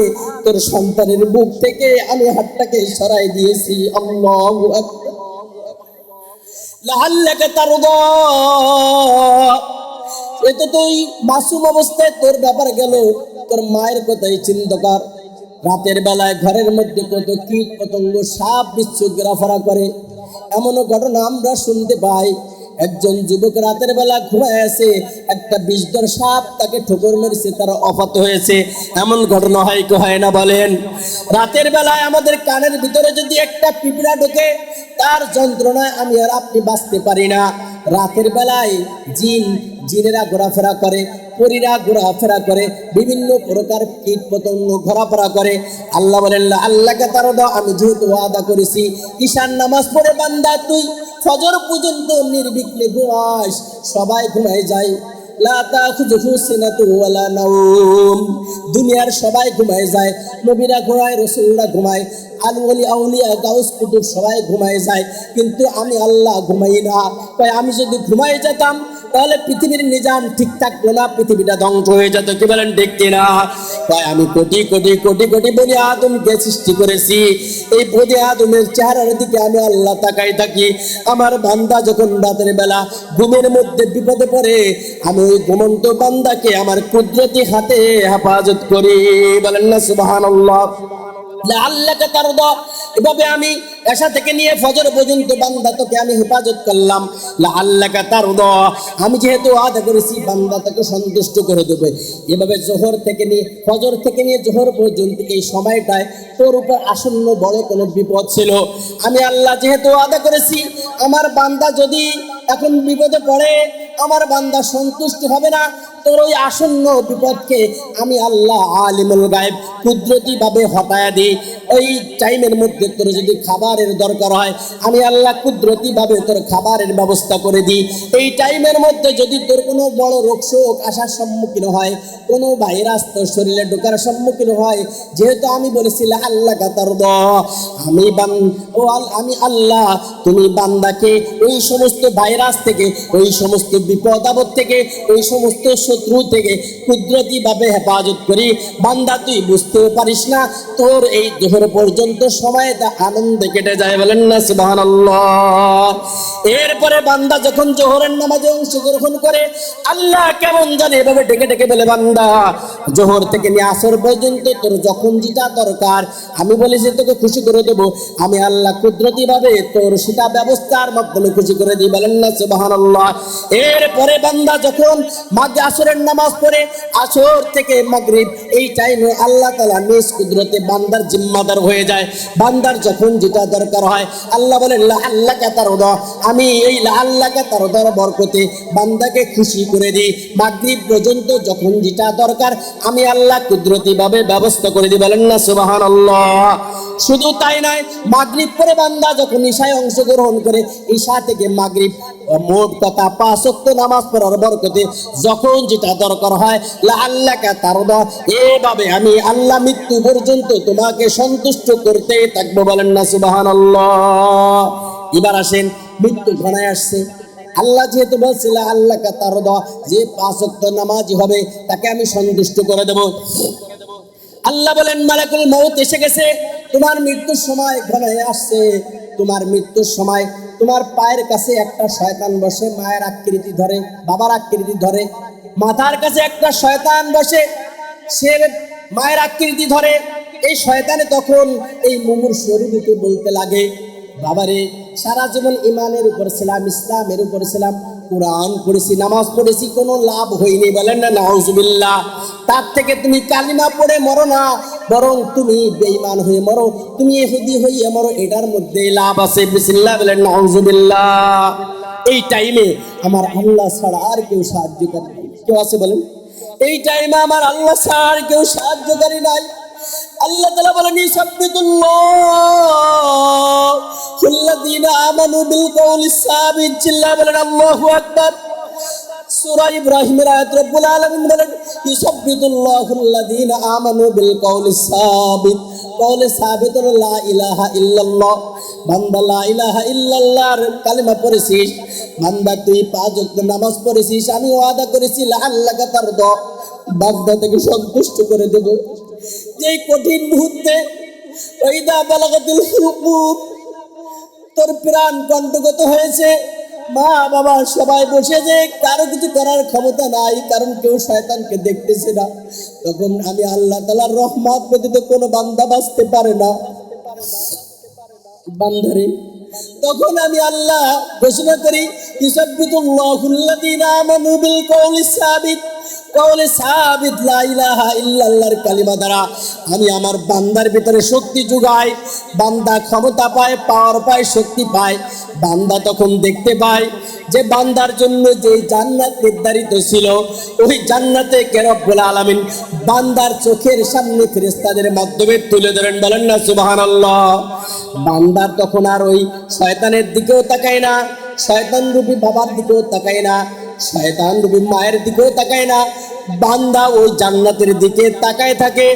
S1: তোর সন্তানের বুক থেকে আমি হাতটাকে সরাই দিয়েছি। আল্লাহু আকবার। লাআল্লাকা তারদা, এতো তুই মাসুম অবস্থায় তোর ব্যাপার গেল, তোর মায়ের কথাই চিন্তা কর। রাতের বেলায় ঘরের মধ্যে কত কীট পতঙ্গ, সাপ বিচ্ছু ঘোরাফেরা করে। এমনও ঘটনা আমরা শুনতে পাই, একজন যুবক রাতের বেলা ঘুমায় আছে, একটা বিষধর সাপ তাকে ঠোকর মেরেছে, তার অপাত হয়েছে। এমন ঘটনা হয় কি হয় না বলেন? রাতের বেলায় আমাদের কানের ভিতরে যদি একটা পিঁপড়া ঢোকে, তার যন্ত্রণায় আমি আর আপনি বাঁচতে পারি না। রাতের বেলায় জিনেরা ঘোরাফেরা করে, পরীরা ঘোরাফেরা করে, বিভিন্ন প্রকার কীট পতঙ্গ ঘোরাফেরা করে। আল্লাহ বলেন, আল্লাহকে তারদা, আমি যেহেতু ওয়াদা করেছি, ঈশান নামাজ পড়ে বান্দা তুই ফজর পর্যন্ত নির্বিঘ্নে ঘুমাস। সবাই ঘুমায় যায়, লা তাখুযুহু সিনাতু ওয়ালা নাওম। দুনিয়ার সবাই ঘুমায় যায়, নবীরা ঘুমায়, রাসূলরা ঘুমায়, আলী আউলিয়া গাউস কুতুব সবাই ঘুমায় যায়, কিন্তু আমি আল্লাহ ঘুমাই না। তাই আমি যদি ঘুমাই যেতাম তাহলে পৃথিবীর নিজাম ঠিক থাকতো না, পৃথিবীটা ধ্বংস হয়ে যেত। কি বলেন ঠিক কিনা? তাই আমি কোটি কোটি কোটি কোটি বনি আদমকে সৃষ্টি করেছি, এই বনি আদমের চেহারার দিকে আমি আল্লাহ তাকাই থাকি। আমার বান্দা যখন রাতের বেলা ঘুমের মধ্যে বিপদে পড়ে, আমি ওই ঘুমন্ত বান্দাকে আমার কুদরতি হাতে হেফাজত করি। বলেন না সুবহানাল্লাহ। লাআল্লাকা তারদা, এভাবে আমি এশা থেকে নিয়ে ফজর পর্যন্ত বান্দা তোকে আমি হেফাজত করলাম। লাআল্লাকা তারদা, আমি যেহেতু ওয়াদা করেছি বান্দা তোকে সন্তুষ্ট করে দেবে। এভাবে জোহর থেকে নিয়ে ফজর থেকে নিয়ে জোহর পর্যন্ত এই সময়টায় তোর উপর আসন্ন বড় কোনো বিপদ ছিল। আমি আল্লাহ যেহেতু ওয়াদা করেছি, আমার বান্দা যদি এখন বিপদে পড়ে, আমার বান্দা সন্তুষ্ট হবে না, তোর ওই আসন্ন বিপদকে আমি আল্লাহ আলিমুল গায়েব কুদরতি ভাবে হটায়া দিই। ওই টাইমের মধ্যে তোর যদি খাবারের দরকার হয় আমি আল্লাহ কুদরতি ভাবে তোর খাবারের ব্যবস্থা করে দিই। এই টাইমের মধ্যে যদি তোর কোনো বড় রোগ শোক আসার সম্মুখীন হয়, কোনো ভাইরাস তোর শরীরে ঢোকার সম্মুখীন হয়, যেহেতু আমি বলেছিলাম আল্লাহ কাতার দ আমি আল্লাহ তুমি বান্দাকে ওই সমস্ত ভাইরাস থেকে, ওই সমস্ত বিপদ আপদ থেকে, ওই সমস্ত শত্রু থেকে কুদরতি ভাবে হেফাজত করি। বান্দা তুই বুঝতেও পারিস না, তোর এই জোহর পর্যন্ত সময়টা আনন্দে কেটে যায়। বলেন না সুবহানাল্লাহ। এরপরে বান্দা যখন জোহরের নামাজে অংশগ্রহণ করে আল্লাহ কেমন জানে এভাবে ডেকে ডেকে বলে, বান্দা জোহর থেকে নিয়ে আসর পর্যন্ত তোর যখন যেটা দরকার আমি বলেছি তোকে খুশি করে দেবো, আমি আল্লাহ কুদরতি ভাবে তোর সেটা ব্যবস্থার মাধ্যমে খুশি করে দিই। বলেন না সুবহানাল্লাহ। এরপরে বান্দা যখন মাগরিব আসরের নামাজ পড়ে আসর থেকে মাগরিব এই টাইমে আল্লাহ তাআলা নিজ কুদরতে বান্দার জিম্মাদার হয়ে যায়। বান্দার যখন যেটা দরকার হয় আল্লাহ বলেন লাআল্লাকা তারদা, আমি এই লাআল্লাকা তারদার বরকতে বান্দাকে খুশি করে দিই। মাগরিব পর্যন্ত যখন যেটা দরকার আমি আল্লাহ কুদরতি ভাবে ব্যবস্থা করে দিই। বলেন না সুবহানাল্লাহ। শুধু তাই নয়, মাগরিব পরে বান্দা যখন ঈশায় অংশগ্রহণ করে ঈশা থেকে মাগরিব মোট কথা 5 ওয়াক্ত নামাজ পড়ার বরকতে যখন যেটা দরকার হয় লাআল্লাকা তারদা, এভাবে আমি আল্লাহ মৃত্যু পর্যন্ত তোমাকে সন্তুষ্ট করতে থাকবো। বলেন না সুবহানাল্লাহ। এবার আসেন, মৃত্যু ঘনায় আসছে। আল্লাহ যেহেতু বলছিল আল্লাহ তারদা, যে 5 ওয়াক্ত নামাজি হবে তাকে আমি সন্তুষ্ট করে দেব। আল্লাহ বলেন মালাকুল মউত এসে গেছে, তোমার মৃত্যুর সময় ঘনায় আসছে। তোমার মৃত্যুর সময় তোমার পায়ের কাছে একটা শয়তান বসে, মায়ের আকৃতি ধরে, বাবার আকৃতি ধরে। মাথার কাছে একটা শয়তান বসে, সে মায়ের আকৃতি ধরে। এই শয়তানে তখন এই মুমূর্ষু রোগীকে বলতে লাগে, বাবারে সারা জীবন ইমানের উপর ছিলাম, ইসলামের উপর ছিলাম, কোরআন পড়েছি, নামাজ পড়েছি, কোনো লাভ হয়নি। বলেন না নাউজুবিল্লাহ। তার থেকে তুমি কালিমা পড়ে মরো না, বরং তুমি বেঈমান হয়ে মরো, তুমি ইহুদি হয়ে মরো, এটার মধ্যে লাভ আছে। বিসমিল্লাহ বলেন নাউজুবিল্লাহ। এই টাইমে আমার আল্লাহ ছাড়া আর কেউ সাহায্যকারী নাই। কেউ আছে বলেন? এই টাইমে আমার আল্লাহ ছাড়া আর কেউ সাহায্যকারী নাই। আল্লাহ তাআলা বলেন ইসাব্বিতুল্লাহুল্লাযীনা আমানু বিল কওলিস সাবিত। চিল্লা বলেন আল্লাহু আকবার। সূরা ইব্রাহিমের আয়াত রব্বুল আলামিন বলেন ইসাব্বিতুল্লাহুল্লাযীনা আমানু বিল কওলিস সাবিত। কওলে সাবিত হলো লা ইলাহা ইল্লাল্লাহ। বান্দা লা ইলাহা ইল্লাল্লাহর কালিমা পড়েছিস, বান্দা তুই 5 ওয়াক্ত নামাজ পড়েছিস, আমি ওয়াদা করেছি লাআল্লাকা তারদা, বান্দা থেকে সন্তুষ্ট করে দেব। যেই কঠিন মুহূর্তে ওইদা বালাগাতিল হুলকুম, তোর প্রাণ কণ্ঠগত হয়েছে, মা বাবা সবাই বসে যে কারো কিছু করার ক্ষমতা নাই, কারণ কেউ শয়তানকে দেখতেছে না, তখন আমি আল্লাহ তাআলার রহমত ব্যতীত কোনো বান্দা বাঁচতে পারে না। বান্দারে তখন আমি আল্লাহ ঘোষণা করি ইসাব্বিতুল্লাহুল্লাযীনা আমানু বিল কওলিস সাবিত। কওলে সাবিত লা ইলাহা ইল্লাল্লাহর কালিমা দ্বারা আমি আমার বান্দার ভিতরে শক্তি যোগাই। বান্দা ক্ষমতা পায়, পাওয়ার পায়, শক্তি পায়। বান্দা তখন দেখতে পায় যে বান্দার জন্য যে জান্নাত নির্ধারিত ছিল, ওই জান্নাতে কে রব্বুল আলামিন বান্দার চোখের সামনে ফেরেশতাদের মাধ্যমে তুলে ধরেন। বলেন না সুবহানাল্লাহ। বান্দার তখন আর ওই শয়তানের দিকেও তাকায় না, শয়তান রূপী বাবার দিকেও তাকায় না, শয়তান রূপী মায়ের দিকেও তাকায় না। বান্দা ওই জান্নাতের দিকে তাকায় থাকে।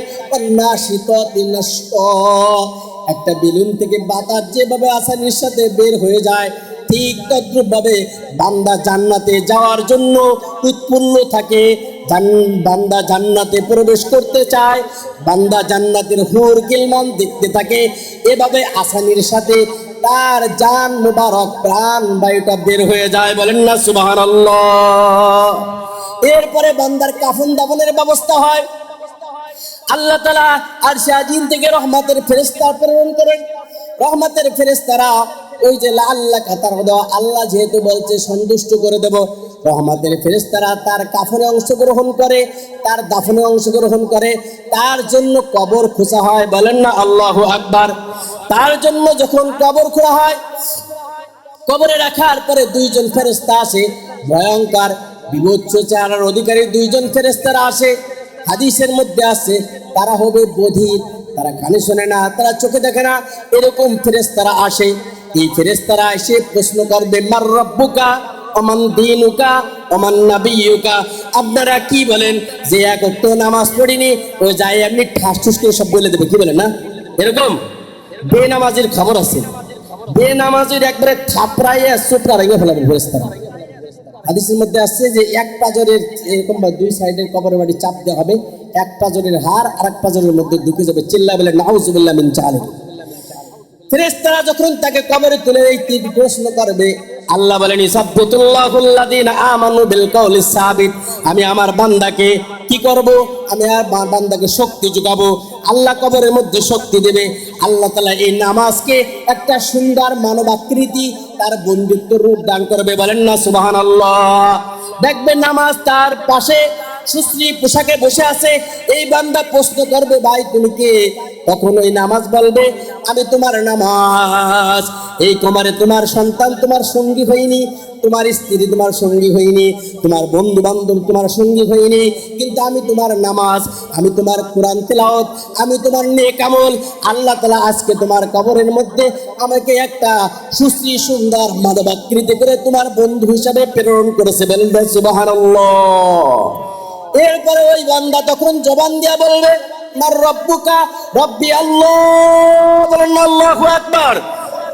S1: একটা বেলুন থেকে বাতাস যেভাবে আসানির সাথে বের হয়ে যায়, ঠিক তদ্রূপ ভাবে বান্দা জান্নাতে যাওয়ার জন্য উৎফুল্ল থাকে। বান্দা জান্নাতে প্রবেশ করতে চায়, বান্দা জান্নাতের হুর গিলমান দেখতে থাকে। এভাবে আসানির সাথে তার জান মুবারক প্রাণ বায়ুটা বের হয়ে যায়। বলেন না সুবহানাল্লাহ। এরপরে বান্দার কাফন দাফনের ব্যবস্থা হয়। আল্লাহ তাআলা আরশে আজিম থেকে রহমতের ফেরেশতা প্রেরণ করেন। রহমতের ফেরেশতারা ওই যে লাআল্লাকা তারদা, আল্লাহ যেহেতু বলছে সন্তুষ্ট করে দেব, রহমতের ফেরেশতারা তার কাফনে অংশগ্রহণ করে, তার দাফনে অংশগ্রহণ করে, তার জন্য কবর খোঁজা হয়। বলেন না আল্লাহু আকবার। তার জন্য যখন কবর খোঁড়া হয়, কবরে রাখার পরে 2 জন ফেরেশতা আসে, ভয়ঙ্কর বিভৎস চেহারার অধিকারী দুইজন ফেরেশতারা আসে। হাদিসের মধ্যে আছে তারা হবে বধির, তারা কানে শোনে না, তারা চোখে দেখে না, এরকম ফেরেশতারা আসে। এই ফেরেশতারা এসে প্রশ্ন করবে মার রব্বুকা ওমান দীনুকা ওমান নাবিয়ুকা, আপনারা কি বলেন যে এক ওয়াক্ত নামাজ পড়িনি ও যায় এমনি ঠাস ঠুস করে সব বলে দেবে, কি বলেন না? এরকম বেনামাজির খবর আছে, বেনামাজির একবারে থাপড়াইয়া সুপড়া ভেঙে ফেলাবেন ফেরেশতারা। হাদিসের মধ্যে আসছে যে এক পাজরের এরকম বা দুই সাইডের কবরের বাড়ি চাপ দেওয়া হবে, এক পাজরের হাড় আর এক পাজরের মধ্যে ঢুকে যাবে, চিল্লা বলে নাউজুবিল্লাহ মিন জালিক। ফেরেশতারা যখন তাকে কবরে তুলে এই তিন প্রশ্ন করবে, আল্লাহ বলেন ইসাব্বিতুল্লাহুল্লাযীনা আমানু বিল কওলিস সাবিত, আমি আমার বান্দাকে কি করব? আমি আর বান্দাকে শক্তি যোগাবো। আল্লাহ কবরের মধ্যে শক্তি দেবে। আল্লাহ তাআলা এই নামাজকে একটা সুন্দর মানবাকৃতি, তার বন্ধুত্ব রূপ দান করবে, বলেন না সুবহানাল্লাহ। দেখবেন নামাজ তার পাশে সুশ্রী পোশাকে বসে আছে। এই বান্দা প্রশ্ন করবে, ভাই তুমি কে? তখন ওই নামাজ বলবে, আমি তোমার নামাজ। এই কবরে তোমার সন্তান তোমার সঙ্গী হয়নি, তোমার স্ত্রী তোমার সঙ্গী হয়নি, তোমার বন্ধু বান্ধব তোমার সঙ্গী হয়নি, কিন্তু আমি তোমার নামাজ, আমি তোমার কোরআন তেলাওয়াত, আমি তোমার নেক আমল। আল্লাহ তাআলা আজকে তোমার কবরের মধ্যে আমাকে একটা সুশ্রী সুন্দর মানবাকৃতি করে তোমার বন্ধু হিসাবে প্রেরণ করেছে, বলেন সুবহানাল্লাহ। এরপরে ওই বান্দা তখন জবান দিয়া বলবে মার রব্বুকা, রব্বি আল্লাহ, বলেন আল্লাহু আকবার।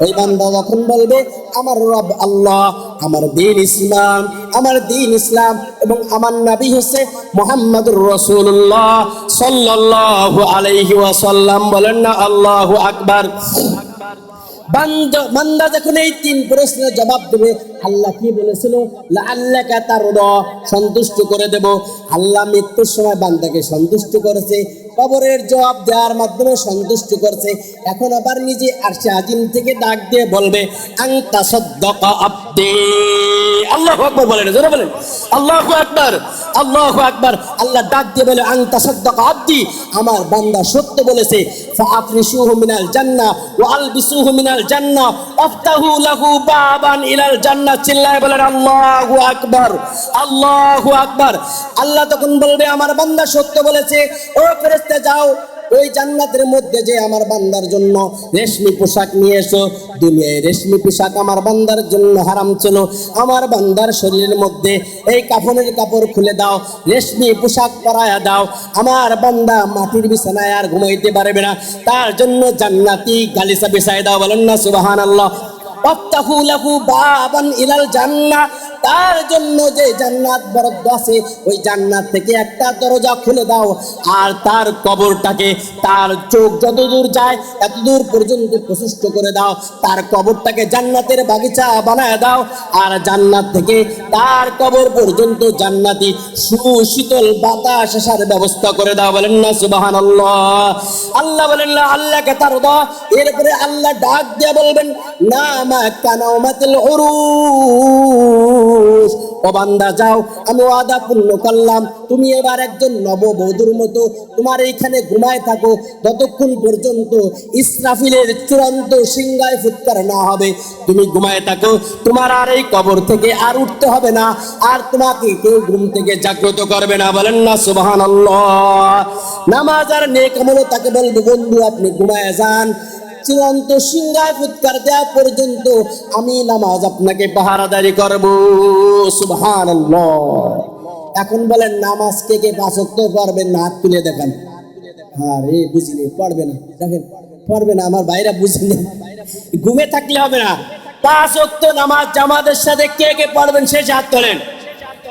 S1: ওই বান্দা যখন বলবে আমার রব আল্লাহ, আমার দ্বীন ইসলাম, আমার দ্বীন ইসলাম এবং আমার নবী হচ্ছে মুহাম্মদুর রাসূলুল্লাহ সাল্লাল্লাহু আলাইহি ওয়াসাল্লাম, বলেন না আল্লাহু আকবার। বান্দা যখন এই তিন প্রশ্নের জবাব দেবে, আল্লাহ কি বলেছিল? লাআল্লাকা তারদা, সন্তুষ্ট করে দেব। আল্লাহ মৃত্যুর সময় বান্দাকে সন্তুষ্ট করেছে, কবরের জবাব দেওয়ার মাধ্যমে সন্তুষ্ট করছে। এখন আবার নিজে আরশে আজিম থেকে ডাক দিয়ে বলবে আনতা সাদ্দাকা আবদি, আল্লাহু আকবার বলেন, জোরে বলেন আল্লাহু আকবার, আল্লাহু আকবার। আল্লাহ ডাক দিয়ে বলে আনতা সাদ্দাকা আবদি, আমার বান্দা সত্য বলেছে। ফাআফরিশুহু মিনাল জান্নাহ ওয়া আলবিসুহু মিনাল জান্নাহ ওয়াফতাহু লাহু বাবান ইলাল জান্নাহ, চিল্লায়ে বলেন আল্লাহু আকবার, আল্লাহু আকবার। আল্লাহ তখন বলবে আমার বান্দা সত্য বলেছে, ও ফেরেশতা যাও ওই জান্নাতের মধ্যে যে আমার বান্দার জন্য রেশমি পোশাক নিয়ে এসো। দুনিয়ায় রেশমি পোশাক আমার বান্দার জন্য হারাম ছিল, আমার বান্দার শরীরের মধ্যে এই কাফনের কাপড় খুলে দাও, রেশমি পোশাক পরায়া দাও। আমার বান্দা মাটির বিছানায় আর ঘুমাইতে পারবে না, তার জন্য জান্নাতি গালিচা বিছায় দাও, বলেন না সুবহানাল্লাহ। ওয়াফতাহু লাহু বাবান ইলাল জান্নাহ, তার জন্য যে জান্নাত বরাদ্দ আছে ওই জান্নাত থেকে একটা দরজা খুলে দাও, আর তার কবরটাকে, তার চোখ যতদূর যায় এতদূর পর্যন্ত প্রশস্ত করে দাও, তার কবরটাকে জান্নাতের বাগিচা বানায় দাও, আর জান্নাত থেকে তার কবর পর্যন্ত জান্নাতি সুশীতল বাতাস আসার ব্যবস্থা করে দাও, বলেন না সুবহানাল্লাহ। আল্লাহ বলেন না আল্লাহকে তারদা। এরপরে আল্লাহ ডাক দিয়ে বলবেন না মা কানাউমাতুল উরুস, ও বান্দা যাও, আমি ওয়াদা পূর্ণ করলাম, তুমি এবার একজন নববধূর মতো তোমার এইখানে ঘুমায় থাকো ততক্ষণ পর্যন্ত ইসরাফিলের চূড়ান্ত সিংহায় ফুৎকার না হবে। তুমি ঘুমায় থাকো, তোমার আর এই কবর থেকে আর উঠতে হবে না, আর তোমাকে কেউ ঘুম থেকে জাগ্রত করবে না, বলেন না সুবহানাল্লাহ। নামাজ আর নেক আমল তাকে বলবে বন্ধু আপনি ঘুমায় যান, চূড়ান্ত সিংহায় ফুৎকার দেওয়া পর্যন্ত আমি নামাজ আপনাকে পাহারাদারি করব, সুবহানাল্লাহ। এখন বলেন নামাজ কে কে পাঁচ ওয়াক্ত পড়বেন না? হাত তুলে দেখান। আরে বুঝিনি, পড়বে না, দেখেন পড়বে না, আমার ভাইরা বুঝিনি, ঘুমে থাকলে হবে না। পাঁচ ওয়াক্ত নামাজ জামাতের সাথে কে কে পড়বেন শেষ হাত তোলেন।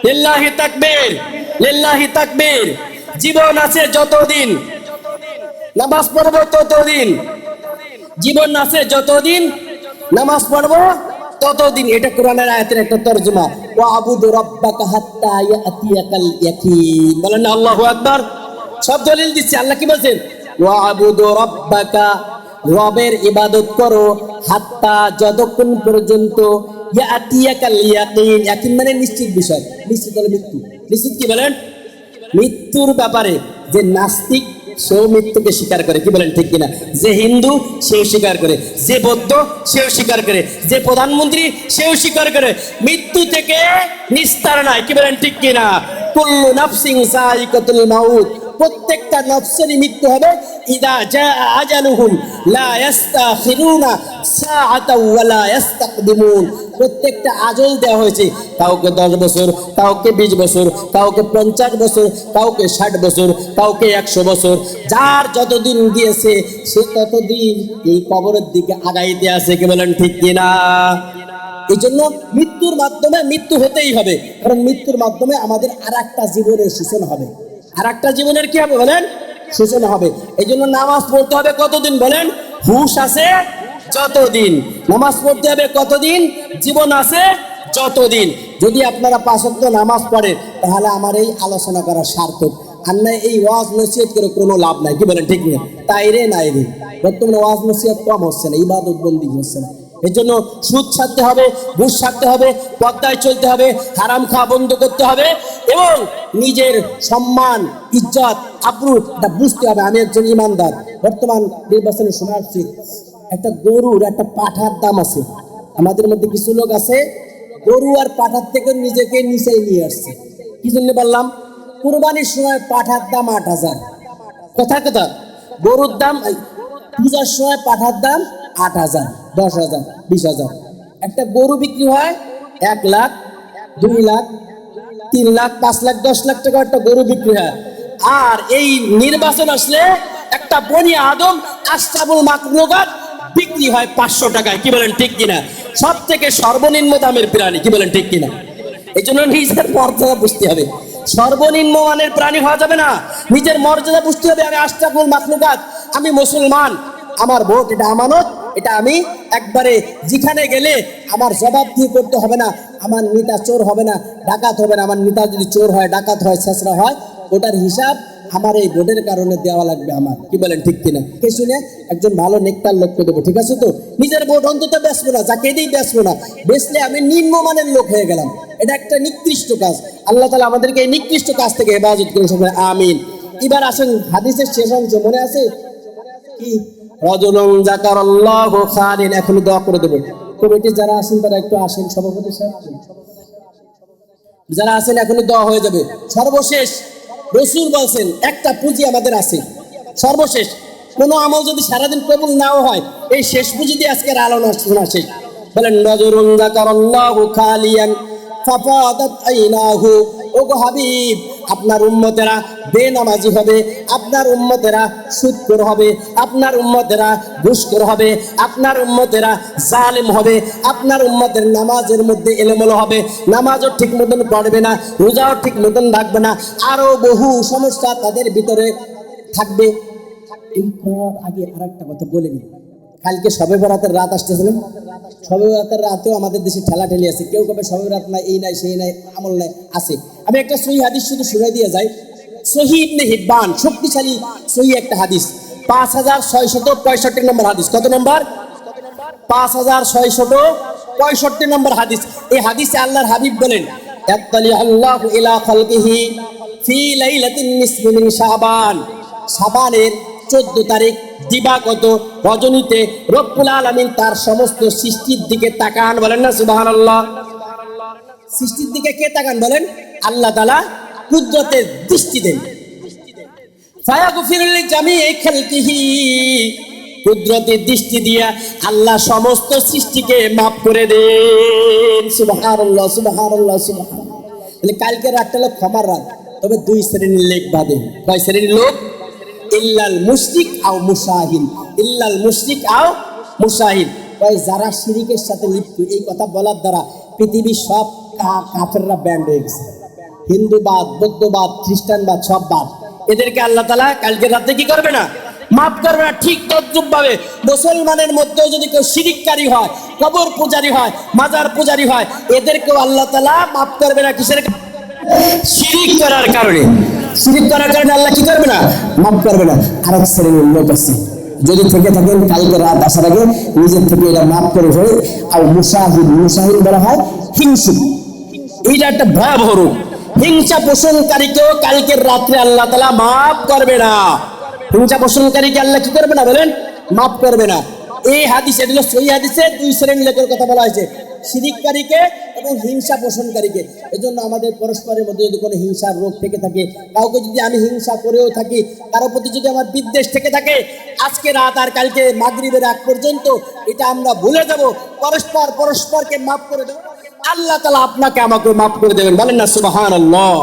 S1: লিল্লাহি তাকবীর, লিল্লাহি তাকবীর। জীবন আছে যতদিন নামাজ পড়বো ততদিন, জীবন আছে যতদিন নামাজ পড়বো ততদিন। এটা কোরআনের আয়াতের একটা তরজমা। ওয়াবুদু রাব্বাকা হাত্তা ইয়াতিয়াকাল ইয়াকিন, বলেন না আল্লাহু আকবার। সব দলিল দিচ্ছে, আল্লাহ কি বলছেন? ওয়াবুদু রাব্বাকা, রবের ইবাদত করো, হাত্তা যতক্ষণ পর্যন্ত ইয়াতিয়াকাল ইয়াকিন, ইয়াকিন মানে নিশ্চিত বিষয়, নিশ্চিত হলো মৃত্যু। নিশ্চিত কি বলেন? মৃত্যুর ব্যাপারে যে নাস্তিক সেও মৃত্যুকে স্বীকার করে, কি বলেন ঠিক কিনা? যে হিন্দু সেও স্বীকার করে, যে বৌদ্ধ সেও স্বীকার করে, যে প্রধানমন্ত্রী সেও স্বীকার করে, মৃত্যু থেকে নিস্তার নাই, কি বলেন ঠিক কিনা? কুল্লু নাফসিন যায়িকাতুল মাউত, প্রত্যেকটা নফসেরই মৃত্যু হবে। ইদা জাআ আজালুহুম লা ইস্তাখিরুনা সাআতাও ওয়া লা ইস্তাকদিমুন, প্রত্যেকটা আজল দেওয়া হয়েছে, কাউকে 10 বছর, কাউকে 20 বছর, কাউকে 50 বছর, কাউকে 60 বছর, কাউকে 100 বছর, যার যতদিন দিয়েছে সে ততদিন এই কবরের দিকে আগাইতে আছে, কি বলেন ঠিক কিনা? এই জন্য মৃত্যুর মাধ্যমে, মৃত্যু হতেই হবে, কারণ মৃত্যুর মাধ্যমে আমাদের আর একটা জীবনের সূচনা হবে, আর একটা জীবনের কি হবে বলেন? সূচনা হবে। এই জন্য নামাজ পড়তে হবে কতদিন বলেন? হুঁশ আছে যতদিন। নামাজ পড়তে হবে কতদিন? জীবন আছে যতদিন। যদি আপনারা 5 ওয়াক্ত নামাজ পড়েন তাহলে আমার এই আলোচনা করা সার্থক, আর না এই ওয়াজ নসিহত করে কোনো লাভ নাই, কি বলেন ঠিক না? তাই রে নাই রে, বর্তমানে ওয়াজ নসিহত কম হচ্ছে না, ইবাদত বন্দি হচ্ছে না। এই জন্য সুদ ছাড়তে হবে, ঘুষ ছাড়তে হবে, পর্দায় চলতে হবে, হারাম খাওয়া বন্ধ করতে হবে, এবং নিজের সম্মান, ইজ্জত, আবরু এটা বুঝতে হবে। আমি একজন ইমানদার, বর্তমান নির্বাচনের সময় আসছে, একটা গরুর একটা পাঠার দাম আছে। আমাদের মধ্যে কিছু লোক আছে গরু আর পাঠার থেকে নিজেকে নিচে নিয়ে আসছে। কি জন্য বললাম? কুরবানির সময় পাঠার দাম 8,000, কথা কথা, গরুর দাম, পূজার সময় পাঠার দাম 8,000, 10,000, 20,000। একটা গরু বিক্রি হয় 1 লাখ, 2 লাখ, 3 লাখ, 5 লাখ, 10 লাখ টাকা একটা গরু বিক্রি হয়। আর এই নির্বাচন আসলে একটা বনি আদম আশরাফুল মাখলুকাত বিক্রি হয় 500 টাকায়, কি বলেন ঠিক কিনা? সব থেকে সর্বনিম্ন দামের প্রাণী, কি বলেন ঠিক কিনা? এই জন্য নিজের মর্যাদা বুঝতে হবে, সর্বনিম্ন মানের প্রাণী হওয়া যাবে না, নিজের মর্যাদা বুঝতে হবে। আমি আশরাফুল মাখলুকাত, আমি মুসলমান, আমার ভোট এটা আমানত, এটা আমি একবারে যেখানে গেলে আমার জবাব দিয়ে করতে হবে না। আমার নেতা চোর হবে না, ডাকাত হবে না। আমার নেতা যদি চোর হয়, ডাকাত হয়, ছেঁচড়া হয়, ওটার হিসাব আমার এই ভোটের কারণে দেওয়া লাগবে আমার, কি বলেন ঠিক কিনা? কে শুনে একজন ভালো নেকটার লোককে দেবো, ঠিক আছে তো? নিজের ভোট অন্তত বেচবো না, যাকে দিই বেচবো না, বেচলে আমি নিম্নমানের লোক হয়ে গেলাম। এটা একটা নিকৃষ্ট কাজ। আল্লাহ তাআলা আমাদেরকে এই নিকৃষ্ট কাজ থেকে হেফাজত করে, সবাই আমিন। এবার আসেন হাদিসের শেষ অংশ, মনে আছে কি? রাজুলুন যাকারাল্লাহু খালিন, এখন দোয়া করে দেব। কমিটি যারা আছেন তারা একটু আসেন, সভাপতি সাহেব যারা আছেন এখনই দোয়া হয়ে যাবে। সর্বশেষ রাসূল বলেন একটা পুঁজি আমাদের আছে, সর্বশেষ কোনো আমল যদি সারাদিন কবুল নাও হয়, এই শেষ পুঁজি দিয়ে আজকের আলোচনা শেষ। বলেন রাজুলুন যাকারাল্লাহু খালিয়ান ফাফাদাত আইনাহু, ওগো হাবিব, আপনার উম্মতেরা বেনামাজি হবে, আপনার উম্মতেরা সুদখোর হবে, আপনার উম্মতেরা ঘুষখোর হবে, আপনার উম্মতেরা জালেম হবে, আপনার উম্মতের নামাজের মধ্যে এলোমেলো হবে, নামাজও ঠিক মতন পড়বে না, রোজাও ঠিক মতন রাখবে না, আরো বহু সমস্যা তাদের ভিতরে থাকবে। এই আগে আর একটা কথা বলে নিই, কালকে শবে বরাতের রাত আসতেছে না? শবে বরাতের রাতেও আমাদের দেশে ঠেলাঠেলি আছে, কেউ কবে শবে বরাত নাই, এই নাই, সেই নাই, আমল নাই, আছে। আমি একটা সহিহ হাদিস শুধু শুনে দিয়ে যাই। সহিহ ইবনে হিব্বান, শক্তিশালী সহিহ একটা হাদিস, 5665 নম্বর হাদিস। কত নম্বর? 5665 নম্বর হাদিস। এই হাদিসে আল্লাহর হাবিব বলেন, ইয়াত্তালি আল্লাহু ইলা খালকিহি ফি লাইলাতিন নিসফি মিন শাবান, শাবানের 14 তারিখ দিবাগত রজনীতে রব্বুল আলামিন তার সমস্ত সৃষ্টির দিকে তাকান, বলেন না সুবহানাল্লাহ? সৃষ্টির দিকে কে তাকান বলেন? আল্লাহ তাআলা কুদরতের দৃষ্টি দেন। ফায়াগফিরু লিজামিই খালকিহি, কুদরতের দৃষ্টি দিয়ে আল্লাহ সমস্ত সৃষ্টিকে মাফ করে দেন। সুবহানাল্লাহ, সুবহানাল্লাহ, সুবহানাল্লাহ। তাহলে কালকে রাতটা হলো ক্ষমার রাত, তবে 2 শ্রেণীর লোক বাদে। কয় শ্রেণীর লোক? ইল্লাল মুশরিক আও মুশাহিন, ইল্লাল মুশরিক আও মুশাহিন। কয় যারা শিরকের সাথে লিপ্ত। এই কথা বলার দ্বারা পৃথিবীর সব কাফেররা ব্যান্ড হয়ে গেছে, হিন্দুবাদ, বৌদ্ধবাদ, খ্রিস্টানবাদ সব বাদ। এদেরকে আল্লাহ তাআলা কালকে রাতে কি করবে না? মাফ করবে না। ঠিক তদ্রুপ ভাবে মুসলমানের মধ্যেও যদি কেউ শিরিককারী হয়, কবর পূজারী হয়, মাজার পূজারী হয়, এদেরকেও আল্লাহ তাআলা মাফ করবে না। কিসের? শিরিক করার কারণে। শিরিক করার কারণে আল্লাহ কি করবে না? মাফ করবে না। আরেক শ্রেণীর লোক আছে, যদি থেকে থাকেন কালকে রাত আসার আগে নিজের থেকে এটা মাফ করে ফেলে। আর মুশাহিদ, মুশাহিদ বলা হয় হিংসুক। এইটা একটা ভয়াবহ রূপ। হিংসা পোষণকারীকেও কালকের রাত্রে আল্লাহ তাআলা মাফ করবে না। হিংসা পোষণকারীকে আল্লাহ কি করবে না বলেন? মাফ করবে না। এই হাদিস, এগুলো সহিহ হাদিসে দুই শ্রেণীর লোকের কথা বলা হয়েছে, শিরিককারীকে এবং হিংসা পোষণকারীকে। এজন্য আমাদের পরস্পরের মধ্যে যদি কোনো হিংসার রোগ থেকে থাকে, কাউকে যদি আমি হিংসা করেও থাকি, কারোর প্রতি যদি আমার বিদ্বেষ থেকে থাকে, আজকে রাত আর কালকে মাগরিবের আগ পর্যন্ত এটা আমরা ভুলে যাব, পরস্পরকে মাফ করে দেব, আল্লাহ তাআলা আপনাকে আমাকে মাফ করে দেবেন। বলেন না সুবহানাল্লাহ।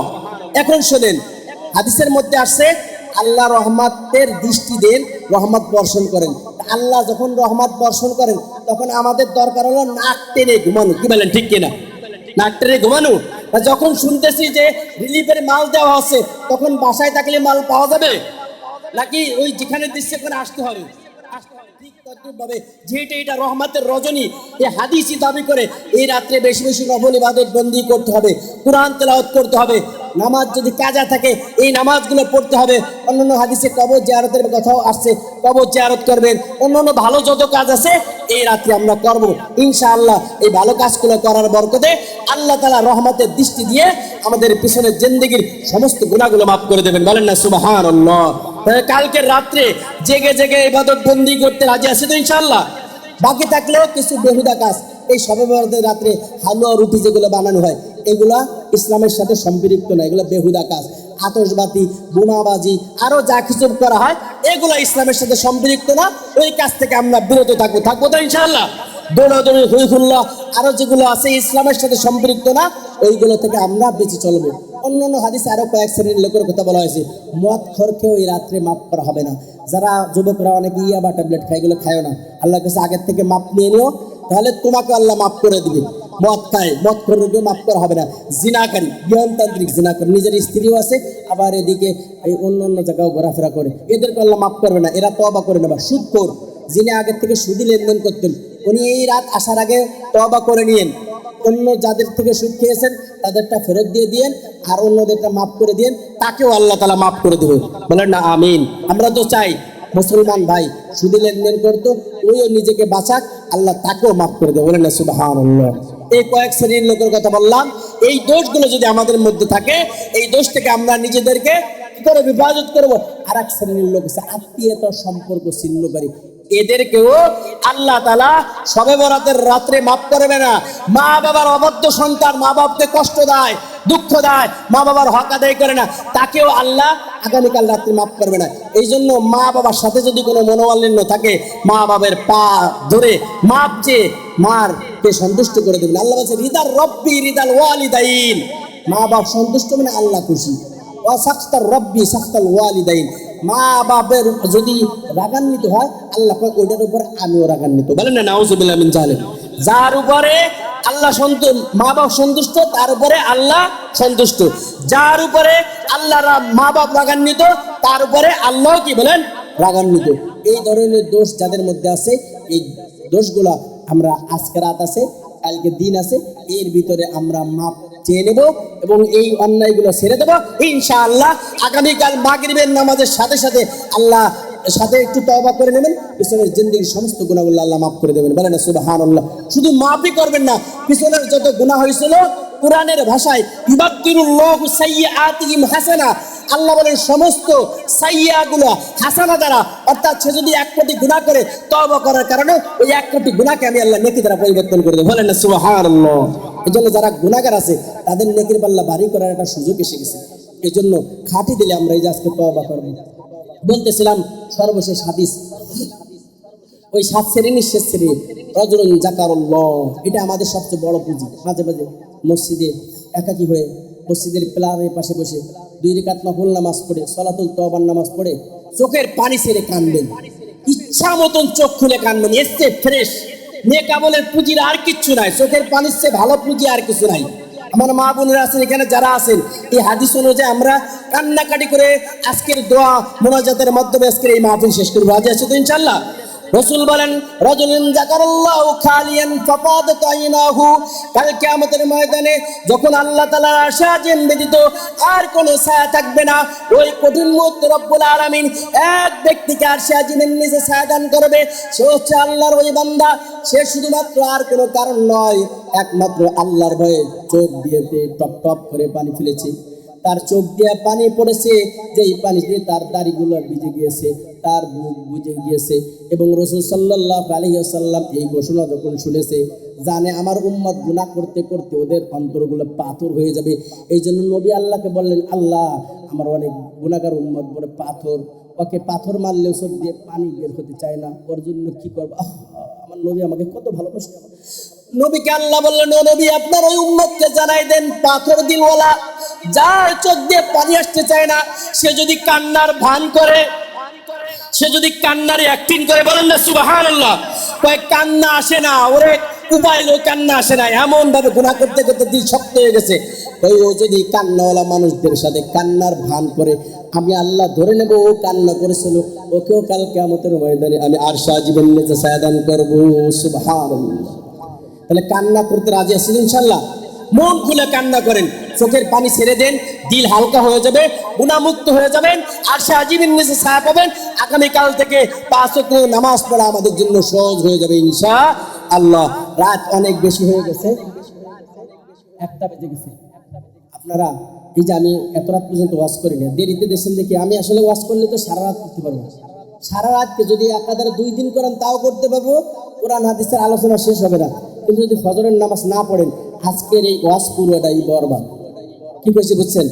S1: এখন শোনেন, হাদিসের মধ্যে আসছে আল্লাহ রহমতের দৃষ্টি দেন, রহমত বর্ষণ করেন। আল্লাহ যখন রহমত বর্ষণ করেন তখন আমাদের দরকার হলো নাক টেনে ঘুমানো। কি বলেন, ঠিক কিনা? নাক টেনে ঘুমানো। যখন শুনতেছি যে রিলিফের মাল দেওয়া হচ্ছে, তখন বাসায় থাকলে মাল পাওয়া যাবে নাকি ওই যেখানে দিচ্ছে করে আসতে হবে? ঠিক তদ্রুপভাবে যেহেতু এটা রহমতের রজনী, এই হাদিসই দাবি করে এই রাত্রে বেশি বেশি নফল ইবাদত বন্দি করতে হবে, কোরআন তেলাওয়াত করতে হবে, নামাজ যদি কাজা থাকে এই নামাজগুলো পড়তে হবে। অন্যান্য হাদিসে কবর জিয়ারতের কথাও আসছে, কবর জিয়ারত করবেন। অন্যান্য ভালো যত কাজ আছে এই রাত্রে আমরা করব ইনশাআল্লাহ। এই ভালো কাজগুলো করার বরকতে আল্লাহ তাআলা রহমতের দৃষ্টি দিয়ে আমাদের পিছনের জিন্দেগির সমস্ত গুনাহগুলো মাফ করে দেবেন। বলেন না সুবহানাল্লাহ। কালকের রাত্রে জেগে জেগে ইবাদত বন্দি করতে রাজি আছি তো ইনশাআল্লাহ? বাকি থাকলেও কিছু বেহুদা কাজ, এই শবে বরাতের রাত্রে হালুয়া রুটি যেগুলো বানানো হয় এগুলা ইসলামের সাথে সম্পৃক্ত না, এগুলো বেহুদা কাজ। আতশবাতি, বোমাবাজি, আরো যা কিছু করা হয় এগুলো ইসলামের সাথে সম্পৃক্ত না, ওই কাজ থেকে আমরা বিরত থাকবো তো ইনশাআল্লাহ। দৌড়াদৌড়ি, হুইহুল্লা, আরো যেগুলো আছে ইসলামের সাথে সম্পৃক্ত না, ওইগুলো থেকে আমরা বেঁচে চলবো। অন্যান্য হাদিসে আরো কয়েক শ্রেণীর লোকের কথা বলা হয়েছে, মদ খোরকেও এই রাত্রে মাফ করা হবে না। যারা যুবকরা অনেকে ইয়াবা ট্যাবলেট খায়, এগুলো খায় না, আল্লাহর কাছে আগের থেকে মাপ নিয়ে নিও, তাহলে তোমাকে আল্লাহ মাফ করে দিবে। মদ খায়, মদ খোরকেও মাফ করা হবে না। জিনাকারী, নিয়মতান্ত্রিক জিনাকারী, নিজের স্ত্রীও আছে আবার এদিকে এই অন্য জায়গাও ঘোরাফেরা করে, এদেরকে আল্লাহ মাফ করবে না, এরা তওবা করে নেবা। সুদখোর, যিনি আগের থেকে সুদি লেনদেন করতেন, উনি এই রাত আসার আগে তওবা করে নিয়েন। অন্য যাদের থেকে সুদ খেয়েছেন তাদেরটা ফেরত দিয়ে দিয়েন, আর অন্যদেরটা মাফ করে দিয়েন, তাকেও আল্লাহ তাআলা মাফ করে দেবে। বলেন না আমিন। আমরা তো চাই মুসলমান ভাই সুদি লেনদেন করতো, ওইও নিজেকে বাঁচাক, আল্লাহ তাকেও মাফ করে দেবে। বলেন না সুবহানাল্লাহ। এই কয়েক শ্রেণীর লোকের কথা বললাম, এই দোষগুলো যদি আমাদের মধ্যে থাকে, এই দোষ থেকে আমরা নিজেদেরকে কি করে বিভাজিত করবো। আর এক শ্রেণীর লোক আছে আত্মীয়তার সম্পর্ক ছিন্নকারী, এদেরকেও আল্লাহ তাআলা শবে বরাতের রাত্রে মাফ করবে না। মা বাবার অবাধ্য সন্তান মা বাপকে কষ্ট দেয়, দুঃখ দেয়, মা বাবার হক আদায় করে না, তাকেও আল্লাহ আগামীকাল রাত্রে মাফ করবে না। এই জন্য মা বাবার সাথে যদি কোনো মনোমালিন্য থাকে, মা বাবার পা ধরে মাপ চেয়ে মারকে সন্তুষ্ট করে দেবেন। আল্লাহ বলছে রিদাল রব্বি রিদাল ওয়ালিদাইন, মা বাপ সন্তুষ্ট মানে আল্লাহ খুশি। ওয়া সাখতার রব্বি সাখতাল ওয়ালিদাইন, মা বাপের যদি রাগান্বিত হয় আল্লাহ কয় ওইটার উপর আমিও রাগান্বিত। বলেন না নাউজুবিল্লাহ মিন জালিক। যার উপরে আল্লাহ মা বাপ সন্তুষ্ট তার উপরে আল্লাহ সন্তুষ্ট, যার উপরে আল্লাহ মা বাপ রাগান্বিত তার উপরে আল্লাহ কি বলেন রাগান্বিত। এই ধরনের দোষ যাদের মধ্যে আছে, এই দোষগুলা আমরা আজকে রাত আছে, কালকে দিন আছে, এর ভিতরে আমরা মাপ চেয়ে নেব এবং এই অন্যায়গুলো ছেড়ে দেবো ইনশাআল্লাহ। আগামীকাল মাগরিবের নামাজের সাথে সাথে আল্লাহ সাথে একটু তওবা করে নেবেন, পিছনের জিন্দেগির সমস্ত গুনাহগুলো আল্লাহ মাফ করে দেবেন। বলেন না সুবহানাল্লাহ। শুধু মাফই করবেন না, পিছনের যত গুনাহ হয়েছিল কোরআনের ভাষায় ইউবাদদিরুল্লাহু সাইয়্যাতিহিম হাসানা, আল্লাহ বলেন সমস্ত সাইয়্যাগুলো হাসানা দ্বারা, অর্থাৎ সে যদি 1 কোটি গুনাহ করে তওবা করার কারণে ওই 1 কোটি গুনাহকে আমি আল্লাহ নেকি দ্বারা পরিবর্তন করে দেব। বলেন না সুবহানাল্লাহ। এজন্য যারা গুনাহগার আছে তাদের নেকির পাল্লা ভারী করার একটা সুযোগ এসে গেছে। এজন্য খাঁটি দিলে আমরা এই যে আজকে তওবা করব। বলতেছিলাম সর্বশেষ হাদিস, ওই 7 শ্রেণীর শেষ শ্রেণী রাজুলুন যাকারুল্লাহ, এটা আমাদের সবচেয়ে বড় পুঁজি। মাঝে মাঝে মসজিদে একাকী হয়ে মসজিদের পিলারের পাশে বসে 2 রাকাত নফল নামাজ পড়ে, সলাতুল তওবার নামাজ পড়ে চোখের পানি ছেড়ে কাঁদবেন, ইচ্ছা মতন চোখ খুলে কাঁদবেন। এসে ফ্রেশ নেক আমলের পুঁজির আর কিচ্ছু নাই, চোখের পানির চেয়ে ভালো পুঁজি আর কিছু নাই। আমার মা বোনেরা আছেন এখানে যারা আছেন, এই হাদিস অনুযায়ী আমরা কান্নাকাটি করে আজকের দোয়া মোনাজাতের মাধ্যমে আজকের এই মাহফিল শেষ করবো। রাজি আছে তো ইনশাআল্লাহ? রাসূল বলেন রাজুলুন যাকারাল্লাহু খালিয়ান ফাফাদাত আইনাহু, কাল কিয়ামতের ময়দানে যখন আল্লাহ তাআলার আশাজেন ব্যতীত আর কোনো ছায়া থাকবে না, ওই কঠিন মুহূর্তে রব্বুল আলামিন এক ব্যক্তিকে আরশে-আজিমের নিচে ছায়া দান করবে। সে হচ্ছে আল্লাহর ওই বান্দা, সে শুধুমাত্র আর কোনো কারণ নয়, একমাত্র আল্লাহর ভয়ে চোখ দিয়েতে টপ টপ করে পানি ফেলেছে, তার চোখ দিয়ে পানি পড়েছে, যেই পানিতে তার দাড়িগুলো ভিজে গিয়েছে, তার বুক বুঝে গিয়েছে। এবং রাসূল সাল্লাল্লাহু আলাইহি ওয়াসাল্লাম এই ঘোষণা যখন শুনেছে, জানে আমার উম্মত গুনাহ করতে করতে ওদের অন্তরগুলো পাথর হয়ে যাবে। এই জন্য নবী আল্লাহকে বললেন, আল্লাহ আমার অনেক গুনাহগার উম্মত বড় পাথর, ওকে পাথর মারলেও চোখ দিয়ে পানি বের হতে চায় না, ওর জন্য কি করবো? আমার নবী আমাকে কত ভালোবাসে। নবীকে আল্লাহ বললেন, ও নবী আপনার ওই উম্মতকে জানাই দেন, পাথর দিলওয়ালা যার চোখ দিয়ে পানি আসতে চায় না, সে যদি কান্নার ভান করে, সে যদি কান্নার অ্যাক্টিং করে, বলেন না সুবহানাল্লাহ, কয় কান্না আসে না, ওরে উপায় লো কান্না আসে না, এমন ভাবে গুনাহ করতে করতে দিল শক্ত হয়ে গেছে, ওই ও যদি কান্নাওয়ালা মানুষদের সাথে কান্নার ভান করে, আমি আল্লাহ ধরে নেব ও কান্না করেছিল, ওকেও কাল কিয়ামতের ময়দানে আমি আরশে আজিমের নিচে ছায়াদান করব। সুবহানাল্লাহ। তাহলে কান্না করতে রাজি আছেন ইনশাআল্লাহ? মন খুলে কান্না করেন, চোখের পানি ছেড়ে দেন, দিল হালকা হয়ে যাবে, গুনাহমুক্ত হয়ে যাবেন, আরশে আজিমের নিচে ছায়া পাবেন। আগামীকাল থেকে 5 ওয়াক্ত নামাজ পড়া আমাদের জন্য সহজ হয়ে যাবে ইনশাআল্লাহ। রাত অনেক বেশি হয়ে গেছে, 1টা বেজে গেছে। আপনারা এই যে আমি এত রাত পর্যন্ত ওয়াজ করি না, দেরিতে দেশেন দেখি, আমি আসলে ওয়াজ করলে তো সারা রাত করতে পারবো। সারা রাতকে যদি একাধারে 2 দিন করেন তাও করতে পারবো, কোরআন হাদিসের আলোচনা শেষ হবে না। কিন্তু যদি ফজরের নামাজ না পড়েন, আজকের এই ওয়াজ পুরোটাই বরবাদ। কি কইছি বুঝছেন?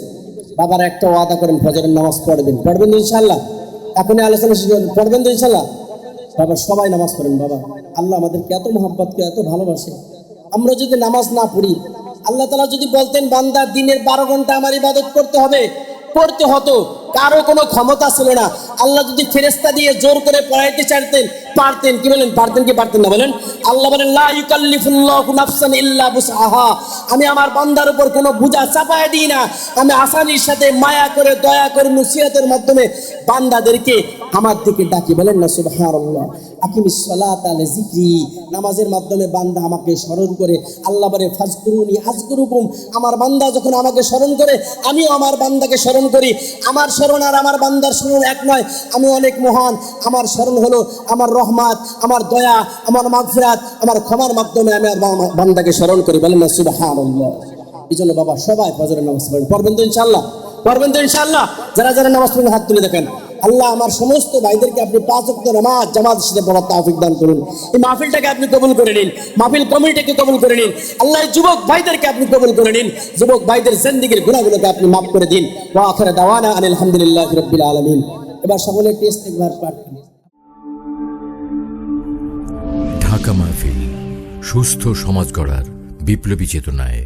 S1: বাবার একটা ওয়াদা করেন, ফজরের নামাজ পড়বেন, পড়বেন তো ইনশাআল্লাহ? এখনই আলোচনা শেষ হবে, পড়বেন তো ইনশাআল্লাহ? বাবা সবাই নামাজ পড়েন। বাবা আল্লাহ আমাদেরকে এত মহব্বত করে, এত ভালোবাসে। আমরা যদি নামাজ না পড়ি, আল্লাহ তাআলা যদি বলতেন বান্দা দিনের 12 ঘন্টা আমার ইবাদত করতে হবে, করতে হতো, কারো কোনো ক্ষমতা ছিল না। আল্লাহ যদি ফেরেশতা দিয়ে জোর করে পড়াইতে চাইতেন, পারতেন। কি বলেন, পারতেন কি পারতেন না বলেন? আল্লাহ বলেন, লা ইউকাল্লিফুল্লাহু নাফসান ইল্লা বুসআহা, আমি আমার বান্দার উপর কোনো বোঝা চাপায় দিই না, আমি আসানির সাথে মায়া করে, দয়া করে, নসিহতের মাধ্যমে বান্দাদেরকে আমার দিকে ডাকি। বলেন না সুবহানাল্লাহ। আকিমিস সালাতা লিযিকরি, নামাজের মাধ্যমে বান্দা আমাকে স্মরণ করে। আল্লাহ বলে ফাজকুরুনি আযকুরুকুম, আমার বান্দা যখন আমাকে স্মরণ করে, আমিও আমার বান্দাকে স্মরণ করি। আমার স্মরণ আর আমার বান্দার স্মরণ এক নয়, আমি অনেক মহান। আমার স্মরণ হলো আমার রহমত, আমার দয়া, আমার মাগফিরাত, আমার ক্ষমার মাধ্যমে আমি আমার বান্দাকে স্মরণ করি। বলেন না সুবহানাল্লাহ। এই জন্য বাবা সবাই ফজরের নামাজ পড়েন, পড়বেন তো ইনশাআল্লাহ? পড়বেন তো ইনশাআল্লাহ? যারা যারা নামাজ পড়েন হাত তুলে দেখেন। আল্লাহ আমার সমস্ত ভাইদেরকে আপনি 5 ওয়াক্ত নামাজ জামাতের সাথে পড়ার তৌফিক দান করুন। এই মাহফিলটাকে আপনি কবুল করে নিন, মাহফিল কমিটিকে কবুল করে নিন। আল্লাহ যুবক ভাইদেরকে আপনি কবুল করে নিন, যুবক ভাইদের জিন্দেগীর গুনাহগুলোকে আপনি মাফ করে দিন। ওয়া আখিরু দাওয়ানা আলহামদুলিল্লাহি রাব্বিল আলামিন। এবার সকলে ইস্তিগফার পাঠ করুন।
S2: ঢাকা মাহফিল, সুস্থ সমাজ গড়ার বিপ্লবী চেতনায়।